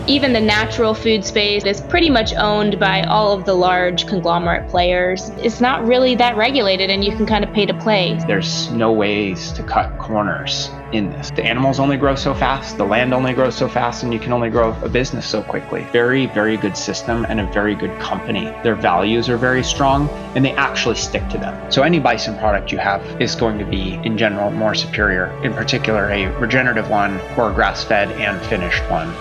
Even the natural food space is pretty much owned by all of the large conglomerate players. It's not really that regulated, and you can kind of pay to play. There's no ways to cut corners in this. The animals only grow so fast, the land only grows so fast, and you can only grow a business so quickly. Very, very good system and a very good company. Their values are very strong, and they actually stick to them. So any Bison product you have is going to be, in general, more superior. In particular, a regenerative one or a grass-fed and finished one.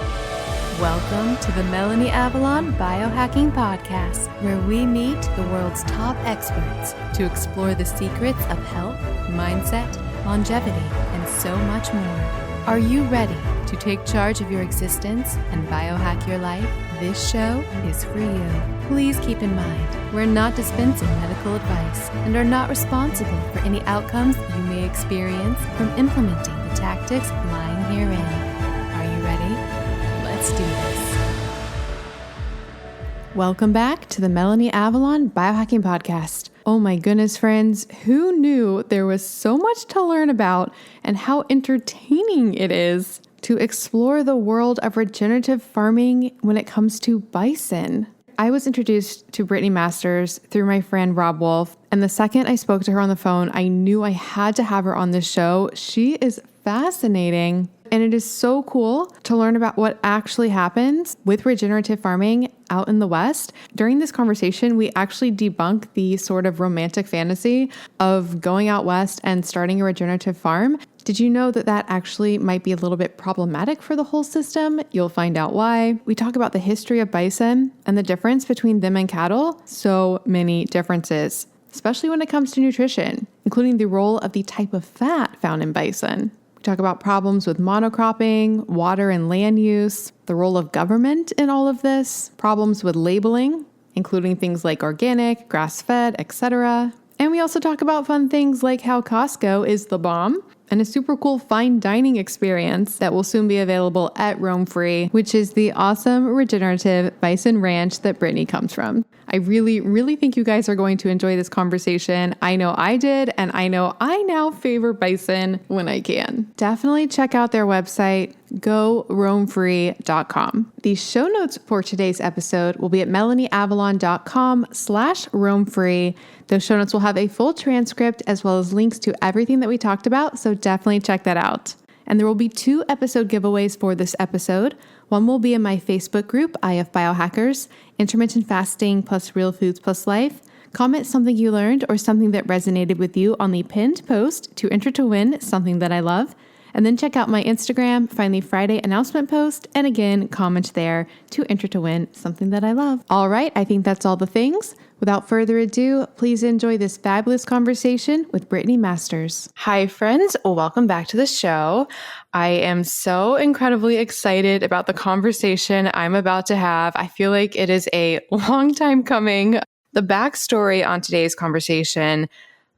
Welcome to the Melanie Avalon Biohacking Podcast, where we meet the world's top experts to explore the secrets of health, mindset, longevity, and so much more. Are you ready to take charge of your existence and biohack your life? This show is for you. Please keep in mind, we're not dispensing medical advice and are not responsible for any outcomes you may experience from implementing the tactics lying herein. Are you ready? Let's do this. Welcome back to the Melanie Avalon Biohacking Podcast. Oh my goodness, friends, who knew there was so much to learn about and how entertaining it is to explore the world of regenerative farming when it comes to bison? I was introduced to Brittany Masters through my friend Rob Wolf, and the second I spoke to her on the phone, I knew I had to have her on this show. She is fascinating. And it is so cool to learn about what actually happens with regenerative farming out in the West. During this conversation, we actually debunk the sort of romantic fantasy of going out West and starting a regenerative farm. Did you know that that actually might be a little bit problematic for the whole system? You'll find out why. We talk about the history of bison and the difference between them and cattle. So many differences, especially when it comes to nutrition, including the role of the type of fat found in bison. We talk about problems with monocropping, water and land use, the role of government in all of this, problems with labeling, including things like organic, grass-fed, etc. And we also talk about fun things like how Costco is the bomb and a super cool fine dining experience that will soon be available at Roam Free, which is the awesome regenerative bison ranch that Brittany comes from. I really think you guys are going to enjoy this conversation. I know I did, and I know I now favor bison when I can. Definitely check out their website, GoRoamFree.com. The show notes for today's episode will be at melanieavalon.com/roamfree. Those show notes will have a full transcript as well as links to everything that we talked about, so definitely check that out. And there will be 2 episode giveaways for this episode. One will be in my Facebook group, IF Biohackers, Intermittent Fasting plus Real Foods plus Life. Comment something you learned or something that resonated with you on the pinned post to enter to win something that I love. And then check out my Instagram, find the Friday announcement post, and again, comment there to enter to win something that I love. All right, I think that's all the things. Without further ado, please enjoy this fabulous conversation with Brittany Masters. Hi, friends. Welcome back to the show. I am so incredibly excited about the conversation I'm about to have. I feel like it is a long time coming. The backstory on today's conversation,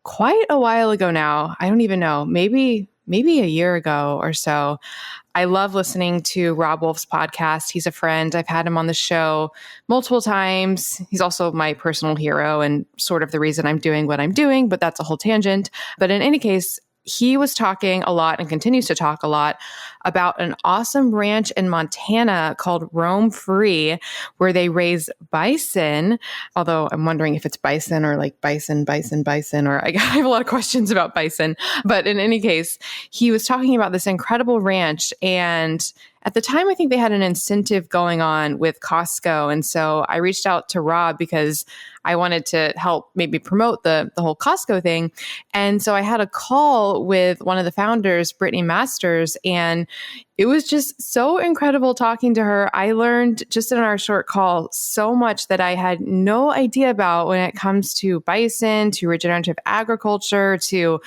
quite a while ago now, I don't even know, maybe a year ago or so. I love listening to Rob Wolf's podcast. He's a friend. I've had him on the show multiple times. He's also my personal hero and sort of the reason I'm doing what I'm doing, but that's a whole tangent. But in any case, he was talking a lot and continues to talk a lot about an awesome ranch in Montana called Roam Free, where they raise bison. Although I'm wondering if it's bison or like bison, or I have a lot of questions about bison. But in any case, he was talking about this incredible ranch. And at the time, I think they had an incentive going on with Costco. And so I reached out to Rob because I wanted to help maybe promote the whole Costco thing. And so I had a call with one of the founders, Brittany Masters, and it was just so incredible talking to her. I learned just in our short call so much that I had no idea about when it comes to bison, to regenerative agriculture, to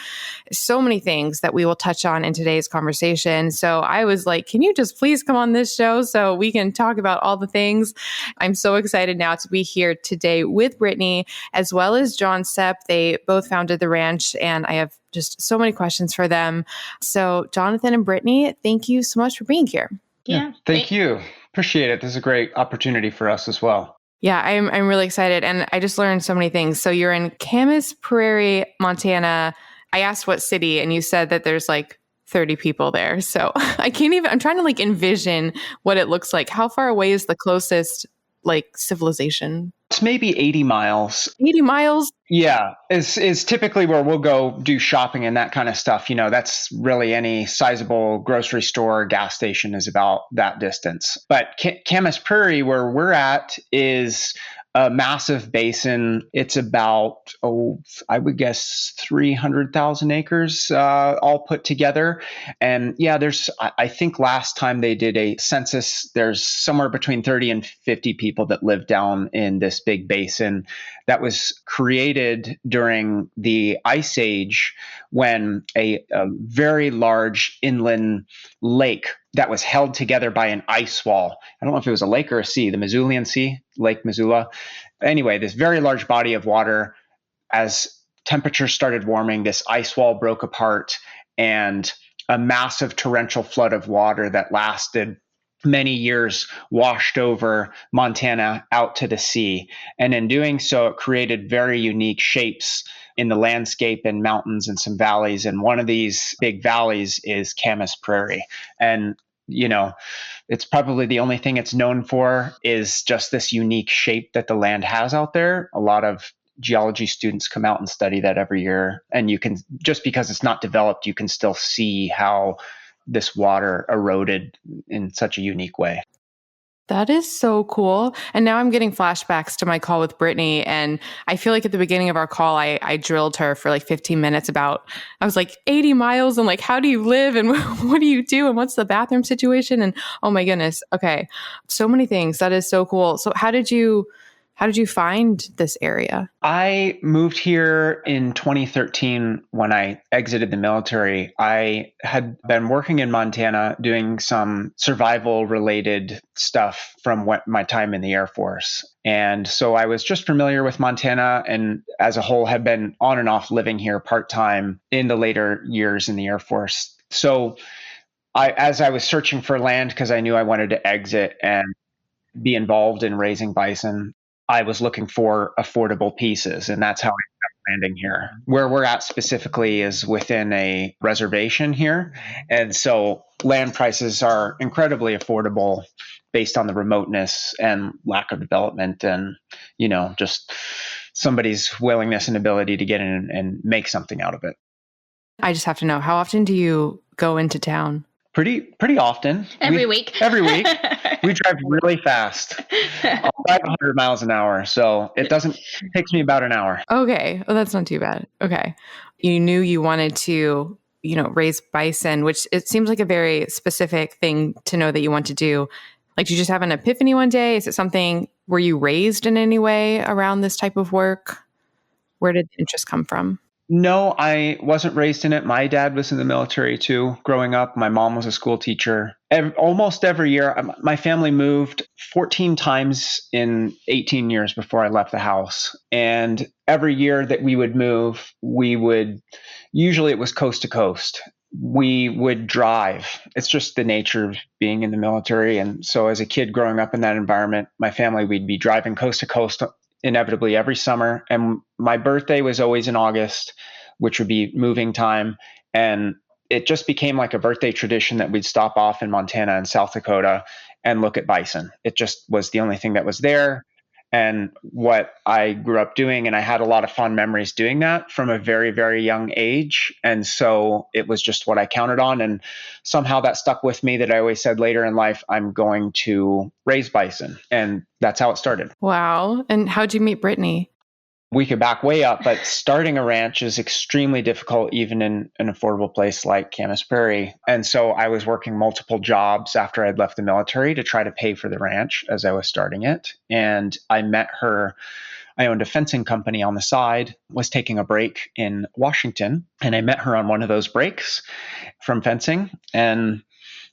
so many things that we will touch on in today's conversation. So I was like, can you just please come on this show so we can talk about all the things? I'm so excited now to be here today with Brittany, as well as John Sepp. They both founded the ranch, and I have just so many questions for them. So Jonathan and Brittany, thank you so much for being here. Yeah. Thank you. Appreciate it. This is a great opportunity for us as well. Yeah, I'm really excited. And I just learned so many things. So you're in Camas Prairie, Montana. I asked what city, and you said that there's like 30 people there. So I can't even, I'm trying to like envision what it looks like. How far away is the closest like civilization? It's maybe 80 miles. 80 miles? Yeah, is typically where we'll go do shopping and that kind of stuff. That's really any sizable grocery store, gas station is about that distance. But Camas Prairie, where we're at, is a massive basin. It's about, I would guess 300,000 acres all put together. And yeah, I think last time they did a census, there's somewhere between 30 and 50 people that live down in this big basin that was created during the Ice Age when a very large inland lake that was held together by an ice wall. I don't know if it was a lake or a sea, the Missoulian Sea, Lake Missoula. Anyway, this very large body of water, as temperatures started warming, this ice wall broke apart and a massive torrential flood of water that lasted many years washed over Montana out to the sea. And in doing so, it created very unique shapes in the landscape and mountains and some valleys. And one of these big valleys is Camas Prairie. And it's probably the only thing it's known for is just this unique shape that the land has out there. A lot of geology students come out and study that every year. And you can, just because it's not developed, you can still see how this water eroded in such a unique way. That is so cool. And now I'm getting flashbacks to my call with Brittany. And I feel like at the beginning of our call, I drilled her for like 15 minutes I was like 80 miles and like, how do you live and what do you do? And what's the bathroom situation? And oh my goodness. Okay. So many things. That is so cool. So how did you find this area? I moved here in 2013 when I exited the military. I had been working in Montana doing some survival related stuff from my time in the Air Force. And so I was just familiar with Montana and as a whole have been on and off living here part-time in the later years in the Air Force. So as I was searching for land, because I knew I wanted to exit and be involved in raising bison, I was looking for affordable pieces, and that's how I ended up landing here. Where we're at specifically is within a reservation here. And so land prices are incredibly affordable based on the remoteness and lack of development and, just somebody's willingness and ability to get in and make something out of it. I just have to know, how often do you go into town? Pretty often. Every week. Every week. We drive really fast. I'll drive 100 miles an hour. So it takes me about an hour. Okay. Well, that's not too bad. Okay. You knew you wanted to, raise bison, which it seems like a very specific thing to know that you want to do. Like, did you just have an epiphany one day? Is it something, were you raised in any way around this type of work? Where did the interest come from? No, I wasn't raised in it. My dad was in the military too. Growing up, my mom was a school teacher. Almost every year, my family moved 14 times in 18 years before I left the house. And every year that we would move, usually it was coast to coast. We would drive. It's just the nature of being in the military. And so as a kid growing up in that environment, my family, we'd be driving coast to coast inevitably every summer. And my birthday was always in August, which would be moving time. And it just became like a birthday tradition that we'd stop off in Montana and South Dakota and look at bison. It just was the only thing that was there and what I grew up doing. And I had a lot of fond memories doing that from a very, very young age. And so it was just what I counted on. And somehow that stuck with me that I always said later in life, I'm going to raise bison. And that's how it started. Wow. And how'd you meet Brittany? We could back way up, but starting a ranch is extremely difficult, even in an affordable place like Camas Prairie. And so I was working multiple jobs after I'd left the military to try to pay for the ranch as I was starting it. And I met her. I owned a fencing company on the side, was taking a break in Washington, and I met her on one of those breaks from fencing. And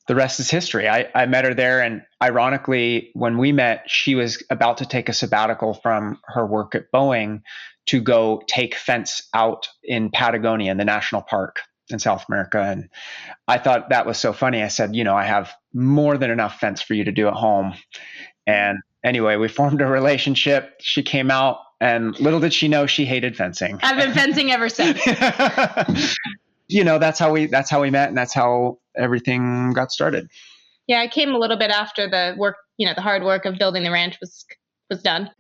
the rest is history. I met her there, and ironically, when we met, she was about to take a sabbatical from her work at Boeing to go take fence out in Patagonia, in the national park in South America. And I thought that was so funny. I said, I have more than enough fence for you to do at home. And anyway, we formed a relationship. She came out, and little did she know she hated fencing. I've been fencing ever since. that's how we met, and that's how everything got started. Yeah, I came a little bit after the work, the hard work of building the ranch was done.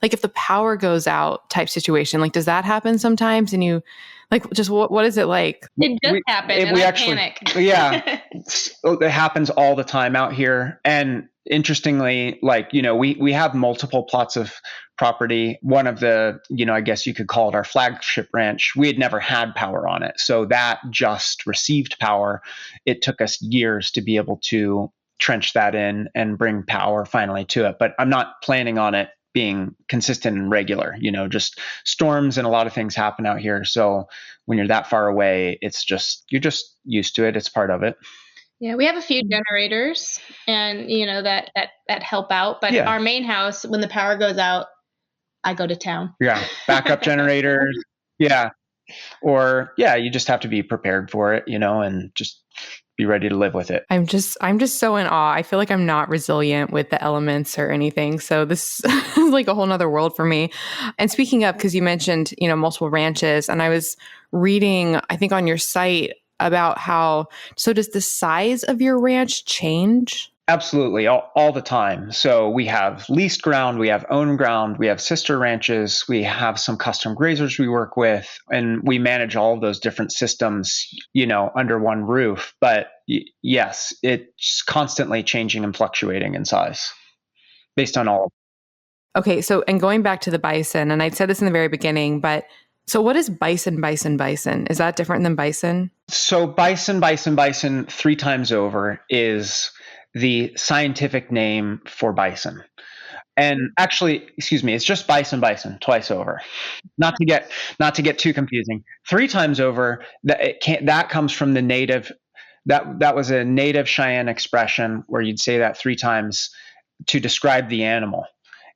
Like if the power goes out type situation, like does that happen sometimes? And you like, just what is it like? It does happen, and I panic. Yeah, it happens all the time out here. And interestingly, like, we have multiple plots of property. One of the, I guess you could call it our flagship ranch. We had never had power on it. So that just received power. It took us years to be able to trench that in and bring power finally to it. But I'm not planning on it being consistent and regular, just storms and a lot of things happen out here. So when you're that far away, you're just used to it. It's part of it. Yeah, we have a few generators and, that help out. But our main house, when the power goes out, I go to town. Yeah. Backup generators. Yeah. Or you just have to be prepared for it, and just be ready to live with it. I'm just so in awe. I feel like I'm not resilient with the elements or anything. So this is like a whole nother world for me. And speaking of, because you mentioned, multiple ranches, and I was reading, I think on your site about so does the size of your ranch change? Absolutely. All the time. So we have leased ground, we have owned ground, we have sister ranches, we have some custom grazers we work with, and we manage all of those different systems, under one roof. But yes, it's constantly changing and fluctuating in size based on all. Okay. So, and going back to the bison, and I said this in the very beginning, but so what is bison? Is that different than bison? So bison 3 times over is the scientific name for bison. And actually, excuse me, it's just bison twice over. Not to get too confusing. 3 times over, that comes from the native, that was a native Cheyenne expression where you'd say that 3 times to describe the animal.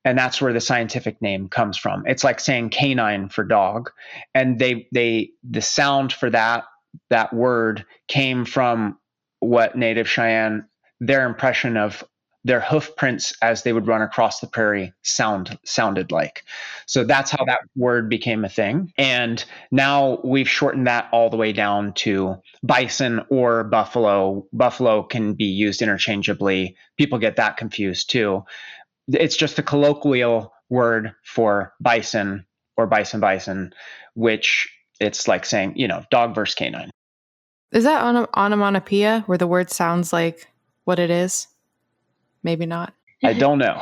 And that's where the scientific name comes from. It's like saying canine for dog. And the sound for that word came from what native Cheyenne, their impression of their hoof prints as they would run across the prairie sounded like. So that's how that word became a thing. And now we've shortened that all the way down to bison or buffalo. Buffalo can be used interchangeably. People get that confused too. It's just the colloquial word for bison or bison, which it's like saying, dog versus canine. Is that onomatopoeia where the word sounds like what it is? Maybe not. I don't know.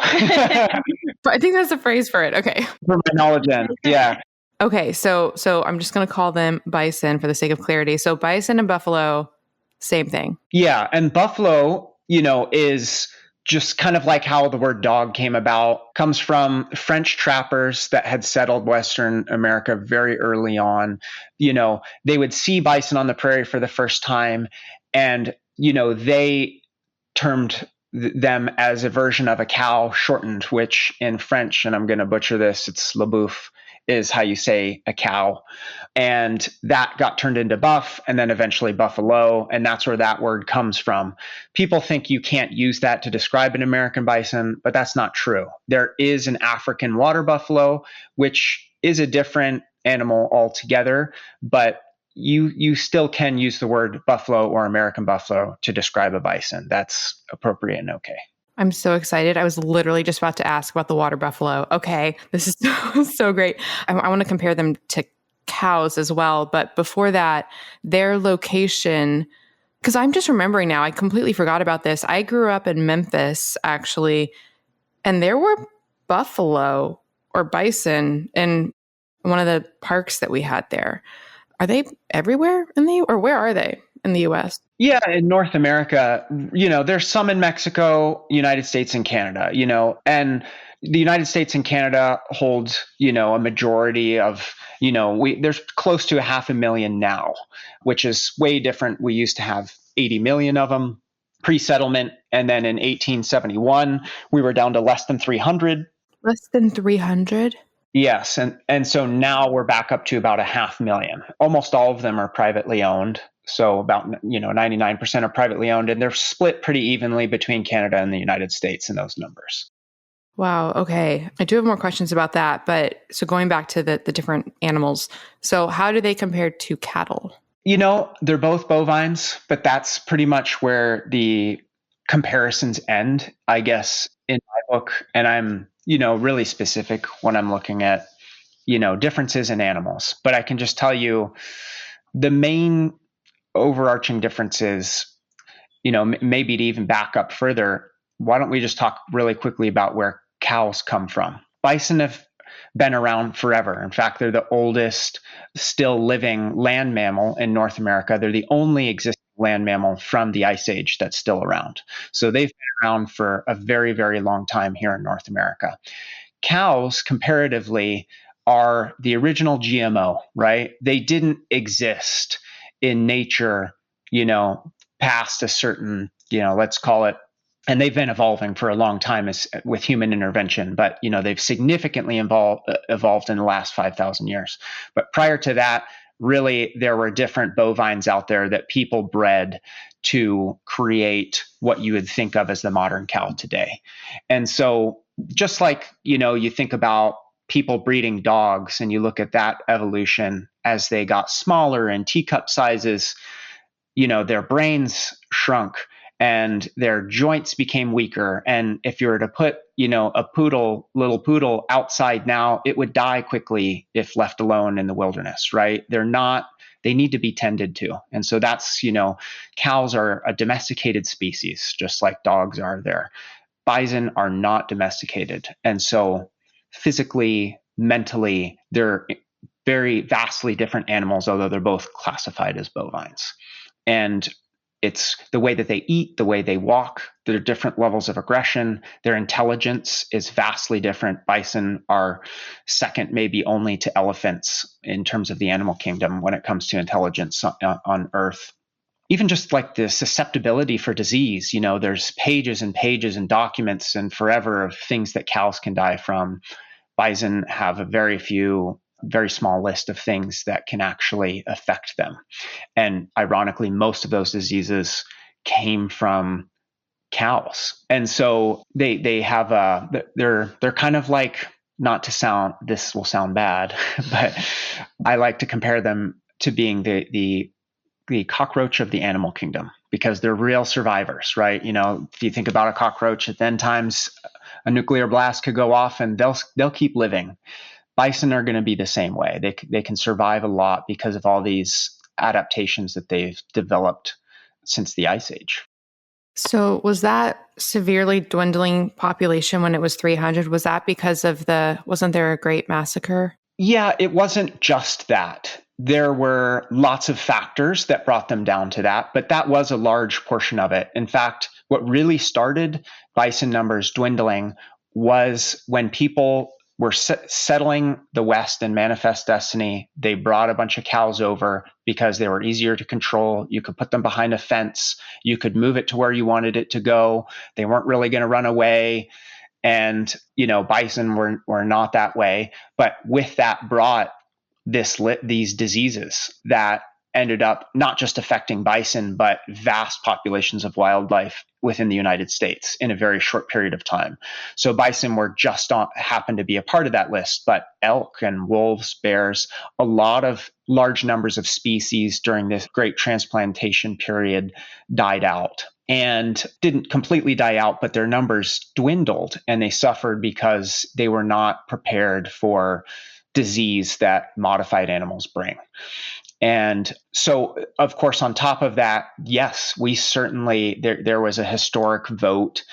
But I think that's a phrase for it. Okay. For my knowledge end. Yeah. Okay. So I'm just going to call them bison for the sake of clarity. So bison and buffalo, same thing. Yeah. And buffalo, is just kind of like how the word dog came about, comes from French trappers that had settled Western America very early on. They would see bison on the prairie for the first time, and, they termed them as a version of a cow shortened, which in French, and I'm going to butcher this, it's le boeuf, is how you say a cow. And that got turned into buff and then eventually buffalo. And that's where that word comes from. People think you can't use that to describe an American bison, but that's not true. There is an African water buffalo, which is a different animal altogether, but you still can use the word buffalo or American buffalo to describe a bison. That's appropriate and okay. I'm so excited. I was literally just about to ask about the water buffalo. Okay, this is so great. I want to compare them to cows as well. But before that, their location, because I'm just remembering now, I completely forgot about this. I grew up in Memphis, actually, and there were buffalo or bison in one of the parks that we had there. Are they everywhere or where are they in the U.S.? Yeah, in North America, there's some in Mexico, United States, and Canada, and the United States and Canada holds, a majority of, there's close to 500,000 now, which is way different. We used to have 80 million of them pre-settlement. And then in 1871, we were down to less than 300. Less than 300? Yes. And so now we're back up to about 500,000. Almost all of them are privately owned. So about, 99% are privately owned, and they're split pretty evenly between Canada and the United States in those numbers. Wow. Okay. I do have more questions about that. But so going back to the different animals. So how do they compare to cattle? They're both bovines, but that's pretty much where the comparisons end, I guess, in my book. And I'm, really specific when I'm looking at, differences in animals. But I can just tell you the main overarching differences, maybe to even back up further, why don't we just talk really quickly about where cows come from? Bison have been around forever. In fact, they're the oldest still living land mammal in North America. They're the only existing land mammal from the Ice Age that's still around. So they've been around for a very, very long time here in North America. Cows, comparatively, are the original GMO, right? They didn't exist in nature, past a certain, let's call it, and they've been evolving for a long time with human intervention, but they've significantly evolved in the last 5,000 years. But prior to that, really, there were different bovines out there that people bred to create what you would think of as the modern cow today. And so just like, you think about people breeding dogs and you look at that evolution as they got smaller and teacup sizes, their brains shrunk and their joints became weaker. And if you were to put, a little poodle outside now, it would die quickly if left alone in the wilderness, right? They need to be tended to. And so that's, cows are a domesticated species, just like dogs are there. Bison are not domesticated. And so physically, mentally, they're very vastly different animals, although they're both classified as bovines. And it's the way that they eat, the way they walk, there are different levels of aggression. Their intelligence is vastly different. Bison are second, maybe only to elephants in terms of the animal kingdom when it comes to intelligence on Earth. Even just like the susceptibility for disease, there's pages and pages and documents and forever of things that cows can die from. Bison have a very small list of things that can actually affect them. And ironically, most of those diseases came from cows. And so they have they're kind of like, this will sound bad, but I like to compare them to being the cockroach of the animal kingdom, because they're real survivors, right? If you think about a cockroach, at then times a nuclear blast could go off and they'll keep living. Bison are going to be the same way. They can survive a lot because of all these adaptations that they've developed since the Ice Age. So was that severely dwindling population when it was 300? Was that because of wasn't there a great massacre? Yeah, it wasn't just that. There were lots of factors that brought them down to that, but that was a large portion of it. In fact, what really started bison numbers dwindling was when people were settling the West in Manifest Destiny. They brought a bunch of cows over because they were easier to control. You could put them behind a fence. You could move it to where you wanted it to go. They weren't really going to run away. And, bison were not that way. But with that brought these diseases that ended up not just affecting bison, but vast populations of wildlife within the United States in a very short period of time. So bison were happened to be a part of that list, but elk and wolves, bears, a lot of large numbers of species during this great transplantation period died out. And didn't completely die out, but their numbers dwindled, and they suffered because they were not prepared for disease that modified animals bring. And so, of course, on top of that, yes, we certainly, there was a historic vote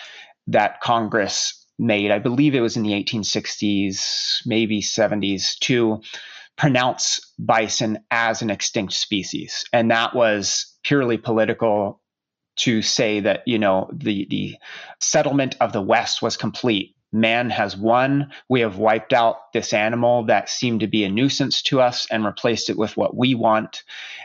that Congress made, I believe it was in the 1860s, maybe 70s, to pronounce bison as an extinct species. And that was purely political, to say that, the settlement of the West was complete. Man has won. We have wiped out this animal that seemed to be a nuisance to us and replaced it with what we want.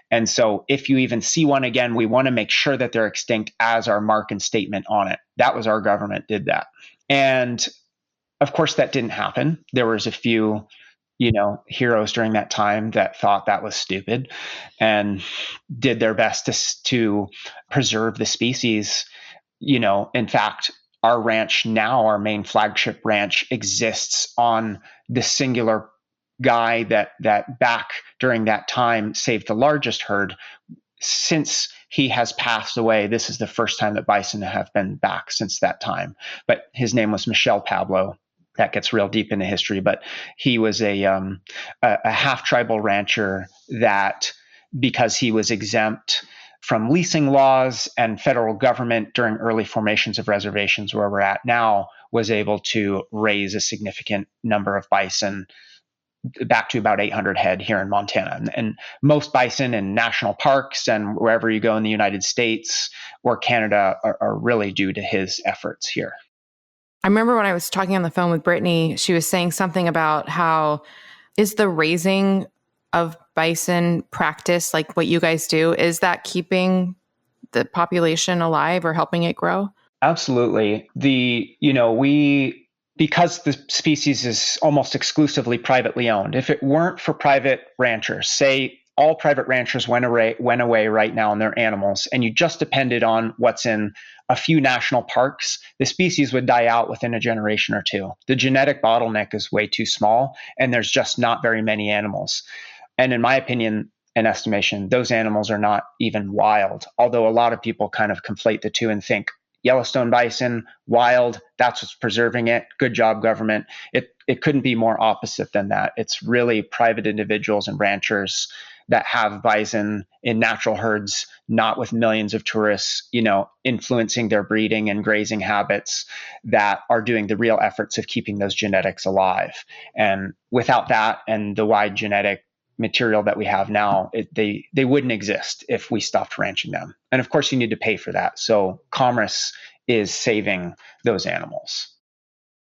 And so if you even see one again, we want to make sure that they're extinct as our mark and statement on it. That was our government did that. And of course, that didn't happen. There was a few heroes during that time that thought that was stupid and did their best to preserve the species. In fact, our ranch now, our main flagship ranch, exists on the singular guy that back during that time saved the largest herd. Since he has passed away, this is the first time that bison have been back since that time. But his name was Michel Pablo. That gets real deep into history, but he was a half tribal rancher that, because he was exempt from leasing laws and federal government during early formations of reservations where we're at now, was able to raise a significant number of bison back to about 800 head here in Montana. And most bison in national parks and wherever you go in the United States or Canada are really due to his efforts here. I remember when I was talking on the phone with Brittany, she was saying something about how is the raising of bison practice, like what you guys do, is that keeping the population alive or helping it grow? Absolutely. Because the species is almost exclusively privately owned, if it weren't for private ranchers, say all private ranchers went away right now in their animals, and you just depended on what's in a few national parks, the species would die out within a generation or two. The genetic bottleneck is way too small, and there's just not very many animals. And in my opinion and estimation, those animals are not even wild, although a lot of people kind of conflate the two and think Yellowstone bison, wild, that's what's preserving it. Good job, government. It couldn't be more opposite than that. It's really private individuals and ranchers that have bison in natural herds, not with millions of tourists, influencing their breeding and grazing habits, that are doing the real efforts of keeping those genetics alive. And without that and the wide genetic material that we have now, they wouldn't exist if we stopped ranching them. And of course, you need to pay for that. So commerce is saving those animals.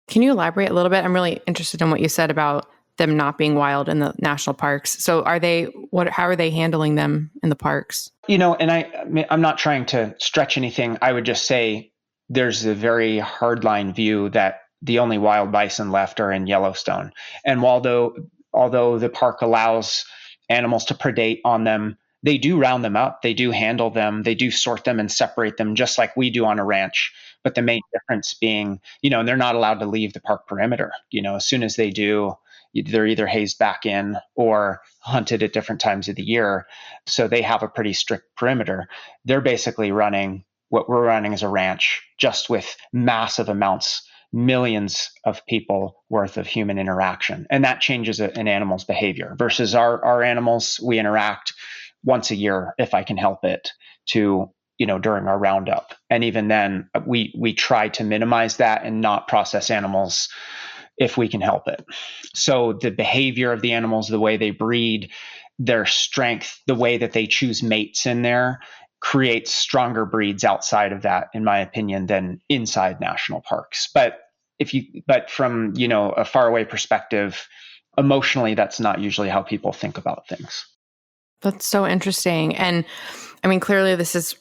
Can you elaborate a little bit? I'm really interested in what you said about them not being wild in the national parks. So how are they handling them in the parks? And I'm not trying to stretch anything. I would just say there's a very hardline view that the only wild bison left are in Yellowstone. And although the park allows animals to predate on them, they do round them up, they do handle them, they do sort them and separate them just like we do on a ranch. But the main difference being, and they're not allowed to leave the park perimeter. As soon as they do, they're either hazed back in or hunted at different times of the year. So they have a pretty strict perimeter. They're basically running what we're running as a ranch, just with massive amounts, millions of people worth of human interaction. And that changes an animal's behavior versus our animals. We interact once a year, if I can help it, during our roundup. And even then we try to minimize that and not process animals if we can help it. So the behavior of the animals, the way they breed, their strength, the way that they choose mates in there, creates stronger breeds outside of that, in my opinion, than inside national parks. But from a faraway perspective, emotionally, that's not usually how people think about things. That's so interesting. And I mean, clearly this is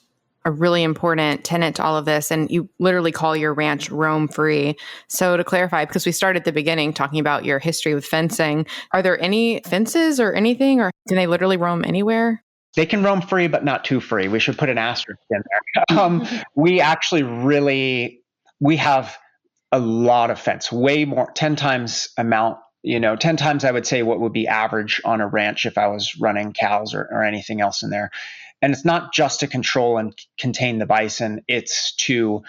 a really important tenet to all of this. And you literally call your ranch roam free. So to clarify, because we started at the beginning talking about your history with fencing, are there any fences or anything, or can they literally roam anywhere? They can roam free, but not too free. We should put an asterisk in there. We have a lot of fence, way more, 10 times amount, 10 times I would say what would be average on a ranch if I was running cows or anything else in there. And it's not just to control and contain the bison, it's to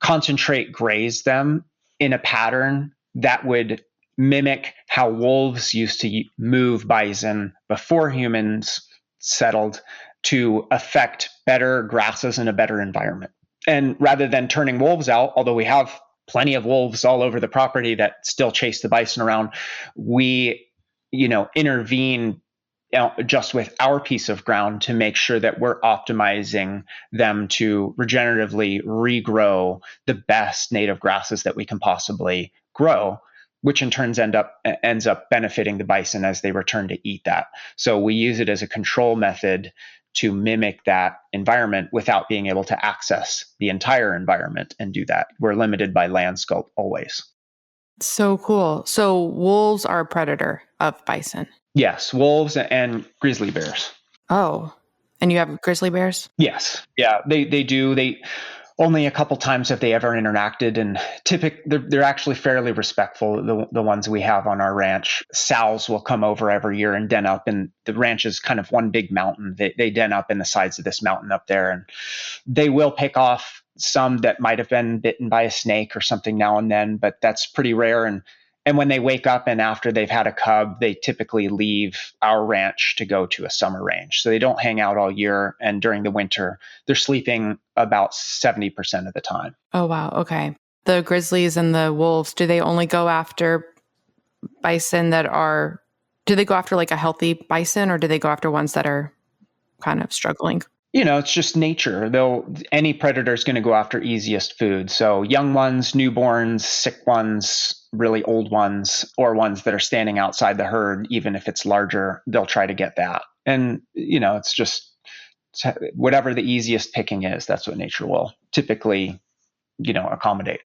concentrate graze them in a pattern that would mimic how wolves used to move bison before humans settled, to affect better grasses in a better environment. And rather than turning wolves out, although we have plenty of wolves all over the property that still chase the bison around, we intervene just with our piece of ground to make sure that we're optimizing them to regeneratively regrow the best native grasses that we can possibly grow, which in turn ends up benefiting the bison as they return to eat that. So we use it as a control method to mimic that environment without being able to access the entire environment and do that. We're limited by land scope always. So cool. So wolves are a predator of bison? Yes, wolves and grizzly bears. Oh, and you have grizzly bears? Yes. Yeah, they do. Only a couple times have they ever interacted, and they're actually fairly respectful. The ones we have on our ranch, sows will come over every year and den up, and the ranch is kind of one big mountain. They den up in the sides of this mountain up there, and they will pick off some that might have been bitten by a snake or something now and then, but that's pretty rare. And when they wake up and after they've had a cub, they typically leave our ranch to go to a summer range. So they don't hang out all year. And during the winter, they're sleeping about 70% of the time. Oh, wow. Okay. The grizzlies and the wolves, do they only go after bison do they go after like a healthy bison, or do they go after ones that are kind of struggling? It's just nature. Any predator is going to go after easiest food. So young ones, newborns, sick ones, really old ones, or ones that are standing outside the herd, even if it's larger, they'll try to get that. And, it's just whatever the easiest picking is, that's what nature will typically, accommodate.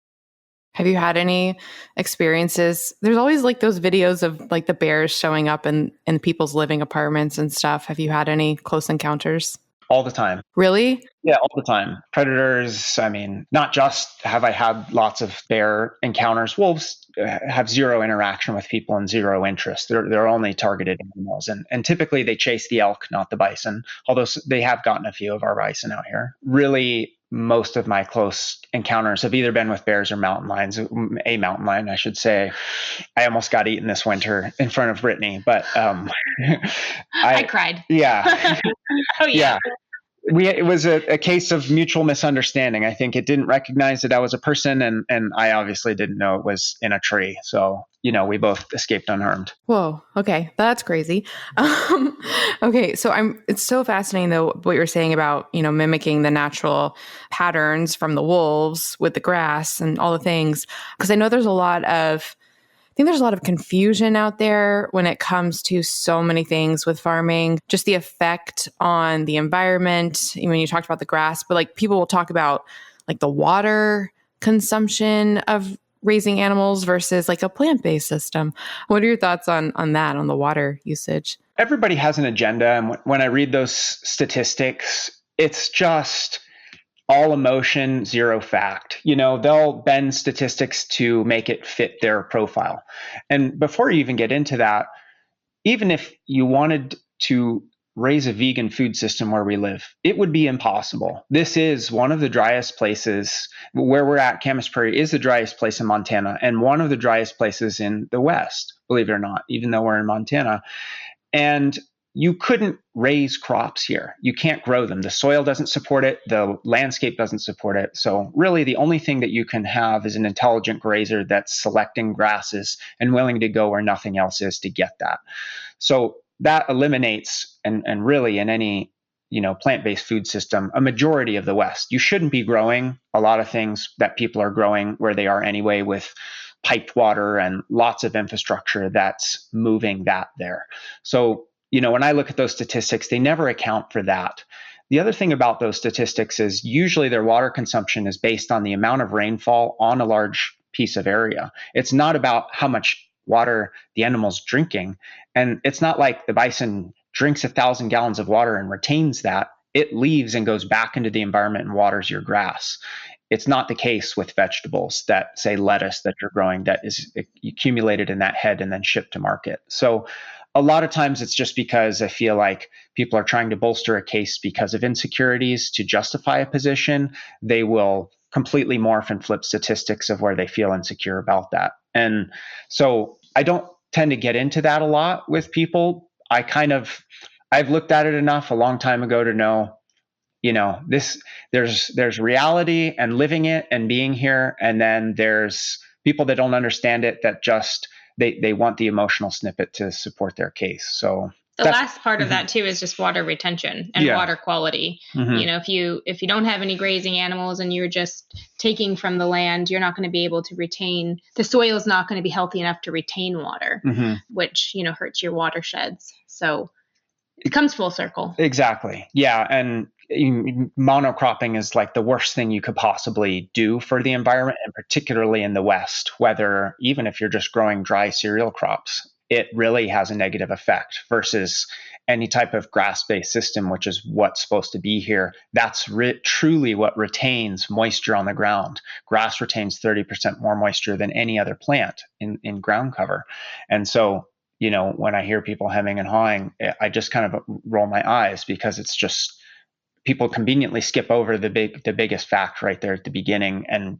Have you had any experiences? There's always like those videos of like the bears showing up in people's living apartments and stuff. Have you had any close encounters? All the time. Really? Yeah, all the time. Predators, not just have I had lots of bear encounters, wolves have zero interaction with people and zero interest. They're only targeted animals. And typically they chase the elk, not the bison, although they have gotten a few of our bison out here. Really, most of my close encounters have either been with bears or mountain lions, a mountain lion, I should say. I almost got eaten this winter in front of Brittany, but I cried. Yeah. Oh, yeah. It was a case of mutual misunderstanding. I think it didn't recognize that I was a person, and I obviously didn't know it was in a tree. So, we both escaped unharmed. Whoa. Okay. That's crazy. Okay. So it's so fascinating though, what you're saying about, mimicking the natural patterns from the wolves with the grass and all the things. Cause I know there's a lot of confusion out there when it comes to so many things with farming, just the effect on the environment. When you talked about the grass, but like people will talk about like the water consumption of raising animals versus like a plant-based system. What are your thoughts on that, on the water usage? Everybody has an agenda. And when I read those statistics, it's just all emotion, zero fact. They'll bend statistics to make it fit their profile. And before you even get into that, even if you wanted to raise a vegan food system where we live, it would be impossible. This is one of the driest places. Where we're at, Camas Prairie is the driest place in Montana and one of the driest places in the West, believe it or not, even though we're in Montana. And you couldn't raise crops here. You can't grow them. The soil doesn't support it. The landscape doesn't support it. So really the only thing that you can have is an intelligent grazer that's selecting grasses and willing to go where nothing else is to get that. So that eliminates, and really in any, plant-based food system, a majority of the West. You shouldn't be growing a lot of things that people are growing where they are anyway, with piped water and lots of infrastructure that's moving that there. So, when I look at those statistics, they never account for that. The other thing about those statistics is usually their water consumption is based on the amount of rainfall on a large piece of area. It's not about how much water the animal's drinking. And it's not like the bison drinks 1,000 gallons of water and retains that. It leaves and goes back into the environment and waters your grass. It's not the case with vegetables, that say lettuce that you're growing, that is accumulated in that head and then shipped to market. So a lot of times it's just because I feel like people are trying to bolster a case because of insecurities to justify a position. They will completely morph and flip statistics of where they feel insecure about that. And so I don't tend to get into that a lot with people. I've looked at it enough a long time ago to know, there's reality and living it and being here. And then there's people that don't understand it, that just, they want the emotional snippet to support their case. So the last part of that too is just water retention and water quality. Mm-hmm. If you don't have any grazing animals and you're just taking from the land, you're not going to be able to retain, the soil is not going to be healthy enough to retain water, mm-hmm. which, hurts your watersheds. So it comes full circle. Exactly. Yeah. And monocropping is like the worst thing you could possibly do for the environment, and particularly in the West, even if you're just growing dry cereal crops. it really has a negative effect versus any type of grass-based system, which is what's supposed to be here. That's truly what retains moisture on the ground. Grass retains 30% more moisture than any other plant in ground cover. And so, when I hear people hemming and hawing, I just kind of roll my eyes, because it's just, people conveniently skip over the biggest fact right there at the beginning and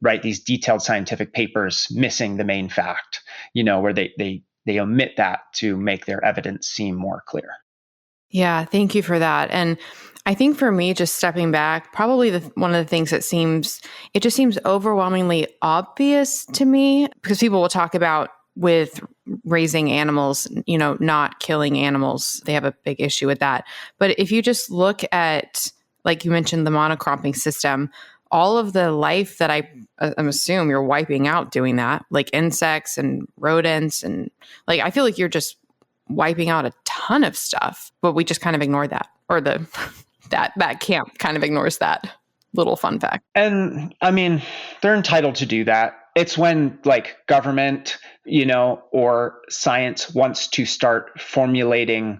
write these detailed scientific papers missing the main fact, where they omit that to make their evidence seem more clear. Yeah, thank you for that. And I think for me, just stepping back, probably one of the things that just seems overwhelmingly obvious to me, because people will talk about with raising animals, not killing animals. They have a big issue with that. But if you just look at, like you mentioned, the monocropping system, all of the life that I'm assume you're wiping out doing that, like insects and rodents, and like, I feel like you're just wiping out a ton of stuff, but we just kind of ignore that, or that camp kind of ignores that little fun fact. And I mean, they're entitled to do that. It's when government, or science wants to start formulating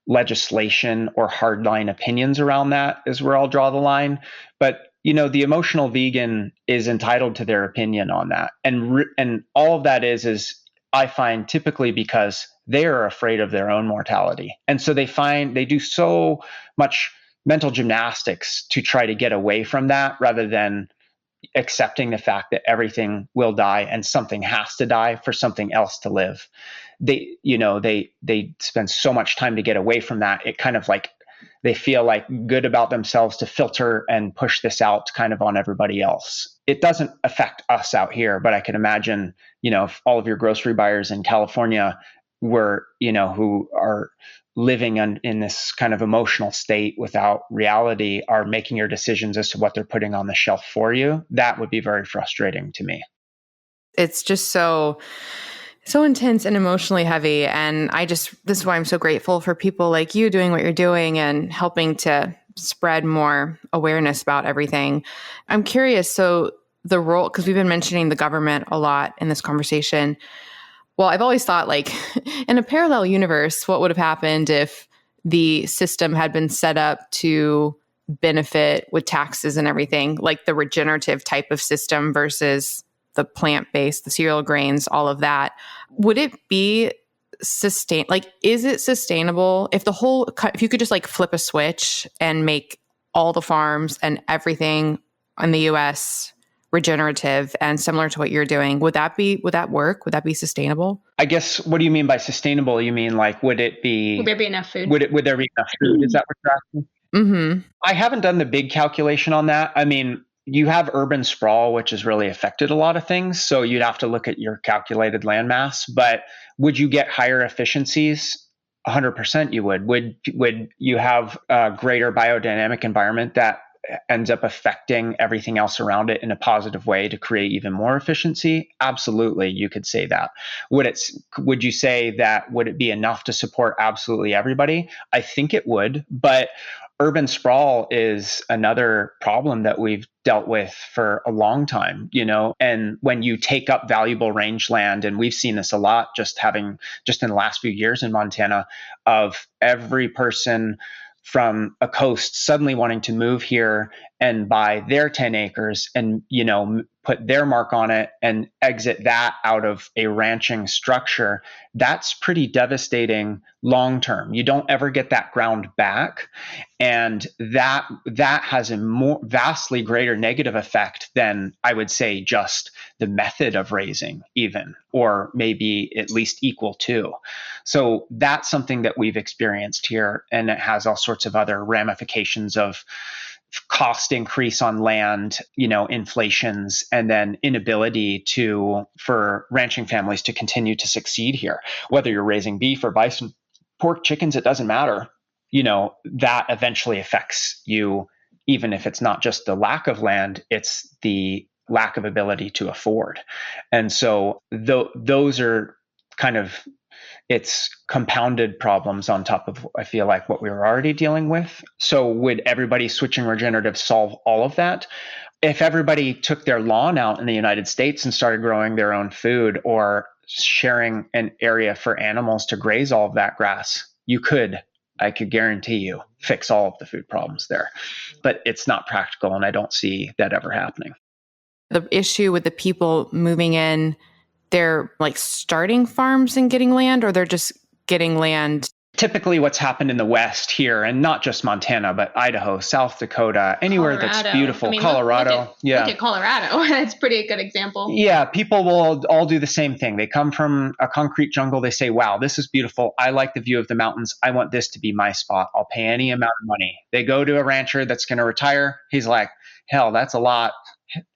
legislation or hardline opinions around that is where I'll draw the line. But the emotional vegan is entitled to their opinion on that. And all of that is I find typically because they are afraid of their own mortality. And so they do so much mental gymnastics to try to get away from that, rather than accepting the fact that everything will die and something has to die for something else to live. They spend so much time to get away from that. It kind of they feel good about themselves to filter and push this out kind of on everybody else. It doesn't affect us out here, but I can imagine, if all of your grocery buyers in California were, who are living in this kind of emotional state without reality, are making your decisions as to what they're putting on the shelf for you, that would be very frustrating to me. It's just so intense and emotionally heavy. And this is why I'm so grateful for people like you doing what you're doing and helping to spread more awareness about everything. I'm curious, so the role, because we've been mentioning the government a lot in this conversation. Well, I've always thought, in a parallel universe, what would have happened if the system had been set up to benefit with taxes and everything, like the regenerative type of system versus the plant-based, the cereal grains, all of that? Would it be is it sustainable if you could just flip a switch and make all the farms and everything in the US regenerative and similar to what you're doing? Would that work? Would that be sustainable? I guess, what do you mean by sustainable? You mean would there be enough food? Would there be enough food? Is that what you're asking? Mm-hmm. I haven't done the big calculation on that. I mean, you have urban sprawl, which has really affected a lot of things. So you'd have to look at your calculated land mass. But would you get higher efficiencies? 100% you would. Would you have a greater biodynamic environment that ends up affecting everything else around it in a positive way to create even more efficiency? Absolutely, you could say that. Would you say that would it be enough to support absolutely everybody? I think it would, but urban sprawl is another problem that we've dealt with for a long time, and when you take up valuable rangeland, and we've seen this a lot just in the last few years in Montana, of every person from a coast suddenly wanting to move here and buy their 10 acres and, put their mark on it and exit that out of a ranching structure. That's pretty devastating long term. You don't ever get that ground back. And that has a vastly greater negative effect than, I would say, just the method of raising even, or maybe at least equal to. So that's something that we've experienced here, and it has all sorts of other ramifications of cost increase on land, inflations, and then inability for ranching families to continue to succeed here. Whether you're raising beef or bison, pork, chickens, it doesn't matter. That eventually affects you, even if it's not just the lack of land, it's the lack of ability to afford. And so those are kind of, it's compounded problems on top of, I feel like, what we were already dealing with. So would everybody switching regenerative solve all of that? If everybody took their lawn out in the United States and started growing their own food, or sharing an area for animals to graze all of that grass, I could guarantee you, fix all of the food problems there. But it's not practical, and I don't see that ever happening. The issue with the people moving in, they're like starting farms and getting land, or they're just getting land? Typically what's happened in the West here, and not just Montana, but Idaho, South Dakota, anywhere Colorado. that's beautiful. I mean, Colorado. Look at Colorado. That's pretty a good example. Yeah, people will all do the same thing. They come from a concrete jungle. They say, wow, this is beautiful. I like the view of the mountains. I want this to be my spot. I'll pay any amount of money. They go to a rancher that's going to retire. He's like, hell, that's a lot.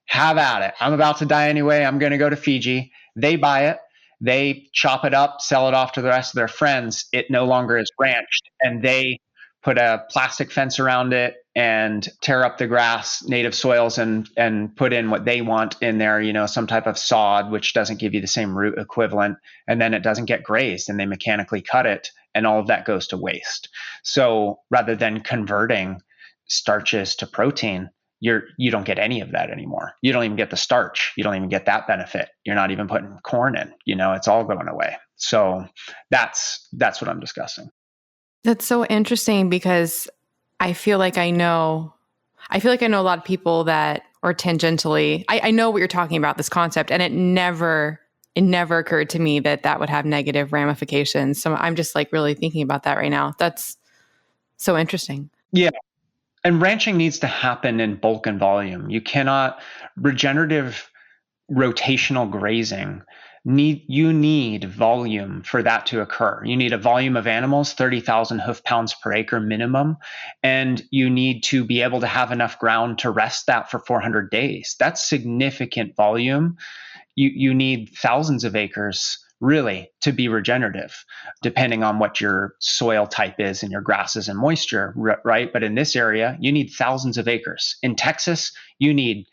Have at it. I'm about to die anyway. I'm going to go to Fiji. They buy it. They chop it up, sell it off to the rest of their friends. It no longer is ranched, and they put a plastic fence around it and tear up the grass, native soils, and put in what they want in there, some type of sod, which doesn't give you the same root equivalent. And then it doesn't get grazed, and they mechanically cut it, and all of that goes to waste. So rather than converting starches to protein, you don't get any of that anymore. You don't even get the starch. You don't even get that benefit. You're not even putting corn in. It's all going away. So that's what I'm discussing. That's so interesting, because I feel like I know a lot of people that, or tangentially, I know what you're talking about, this concept, and it never occurred to me that would have negative ramifications. So I'm just like really thinking about that right now. That's so interesting. Yeah. And ranching needs to happen in bulk and volume. You cannot, regenerative rotational grazing, you need volume for that to occur. You need a volume of animals, 30,000 hoof pounds per acre minimum, and you need to be able to have enough ground to rest that for 400 days. That's significant volume. You need thousands of acres really to be regenerative, depending on what your soil type is and your grasses and moisture, right? But in this area, you need thousands of acres. In Texas, you need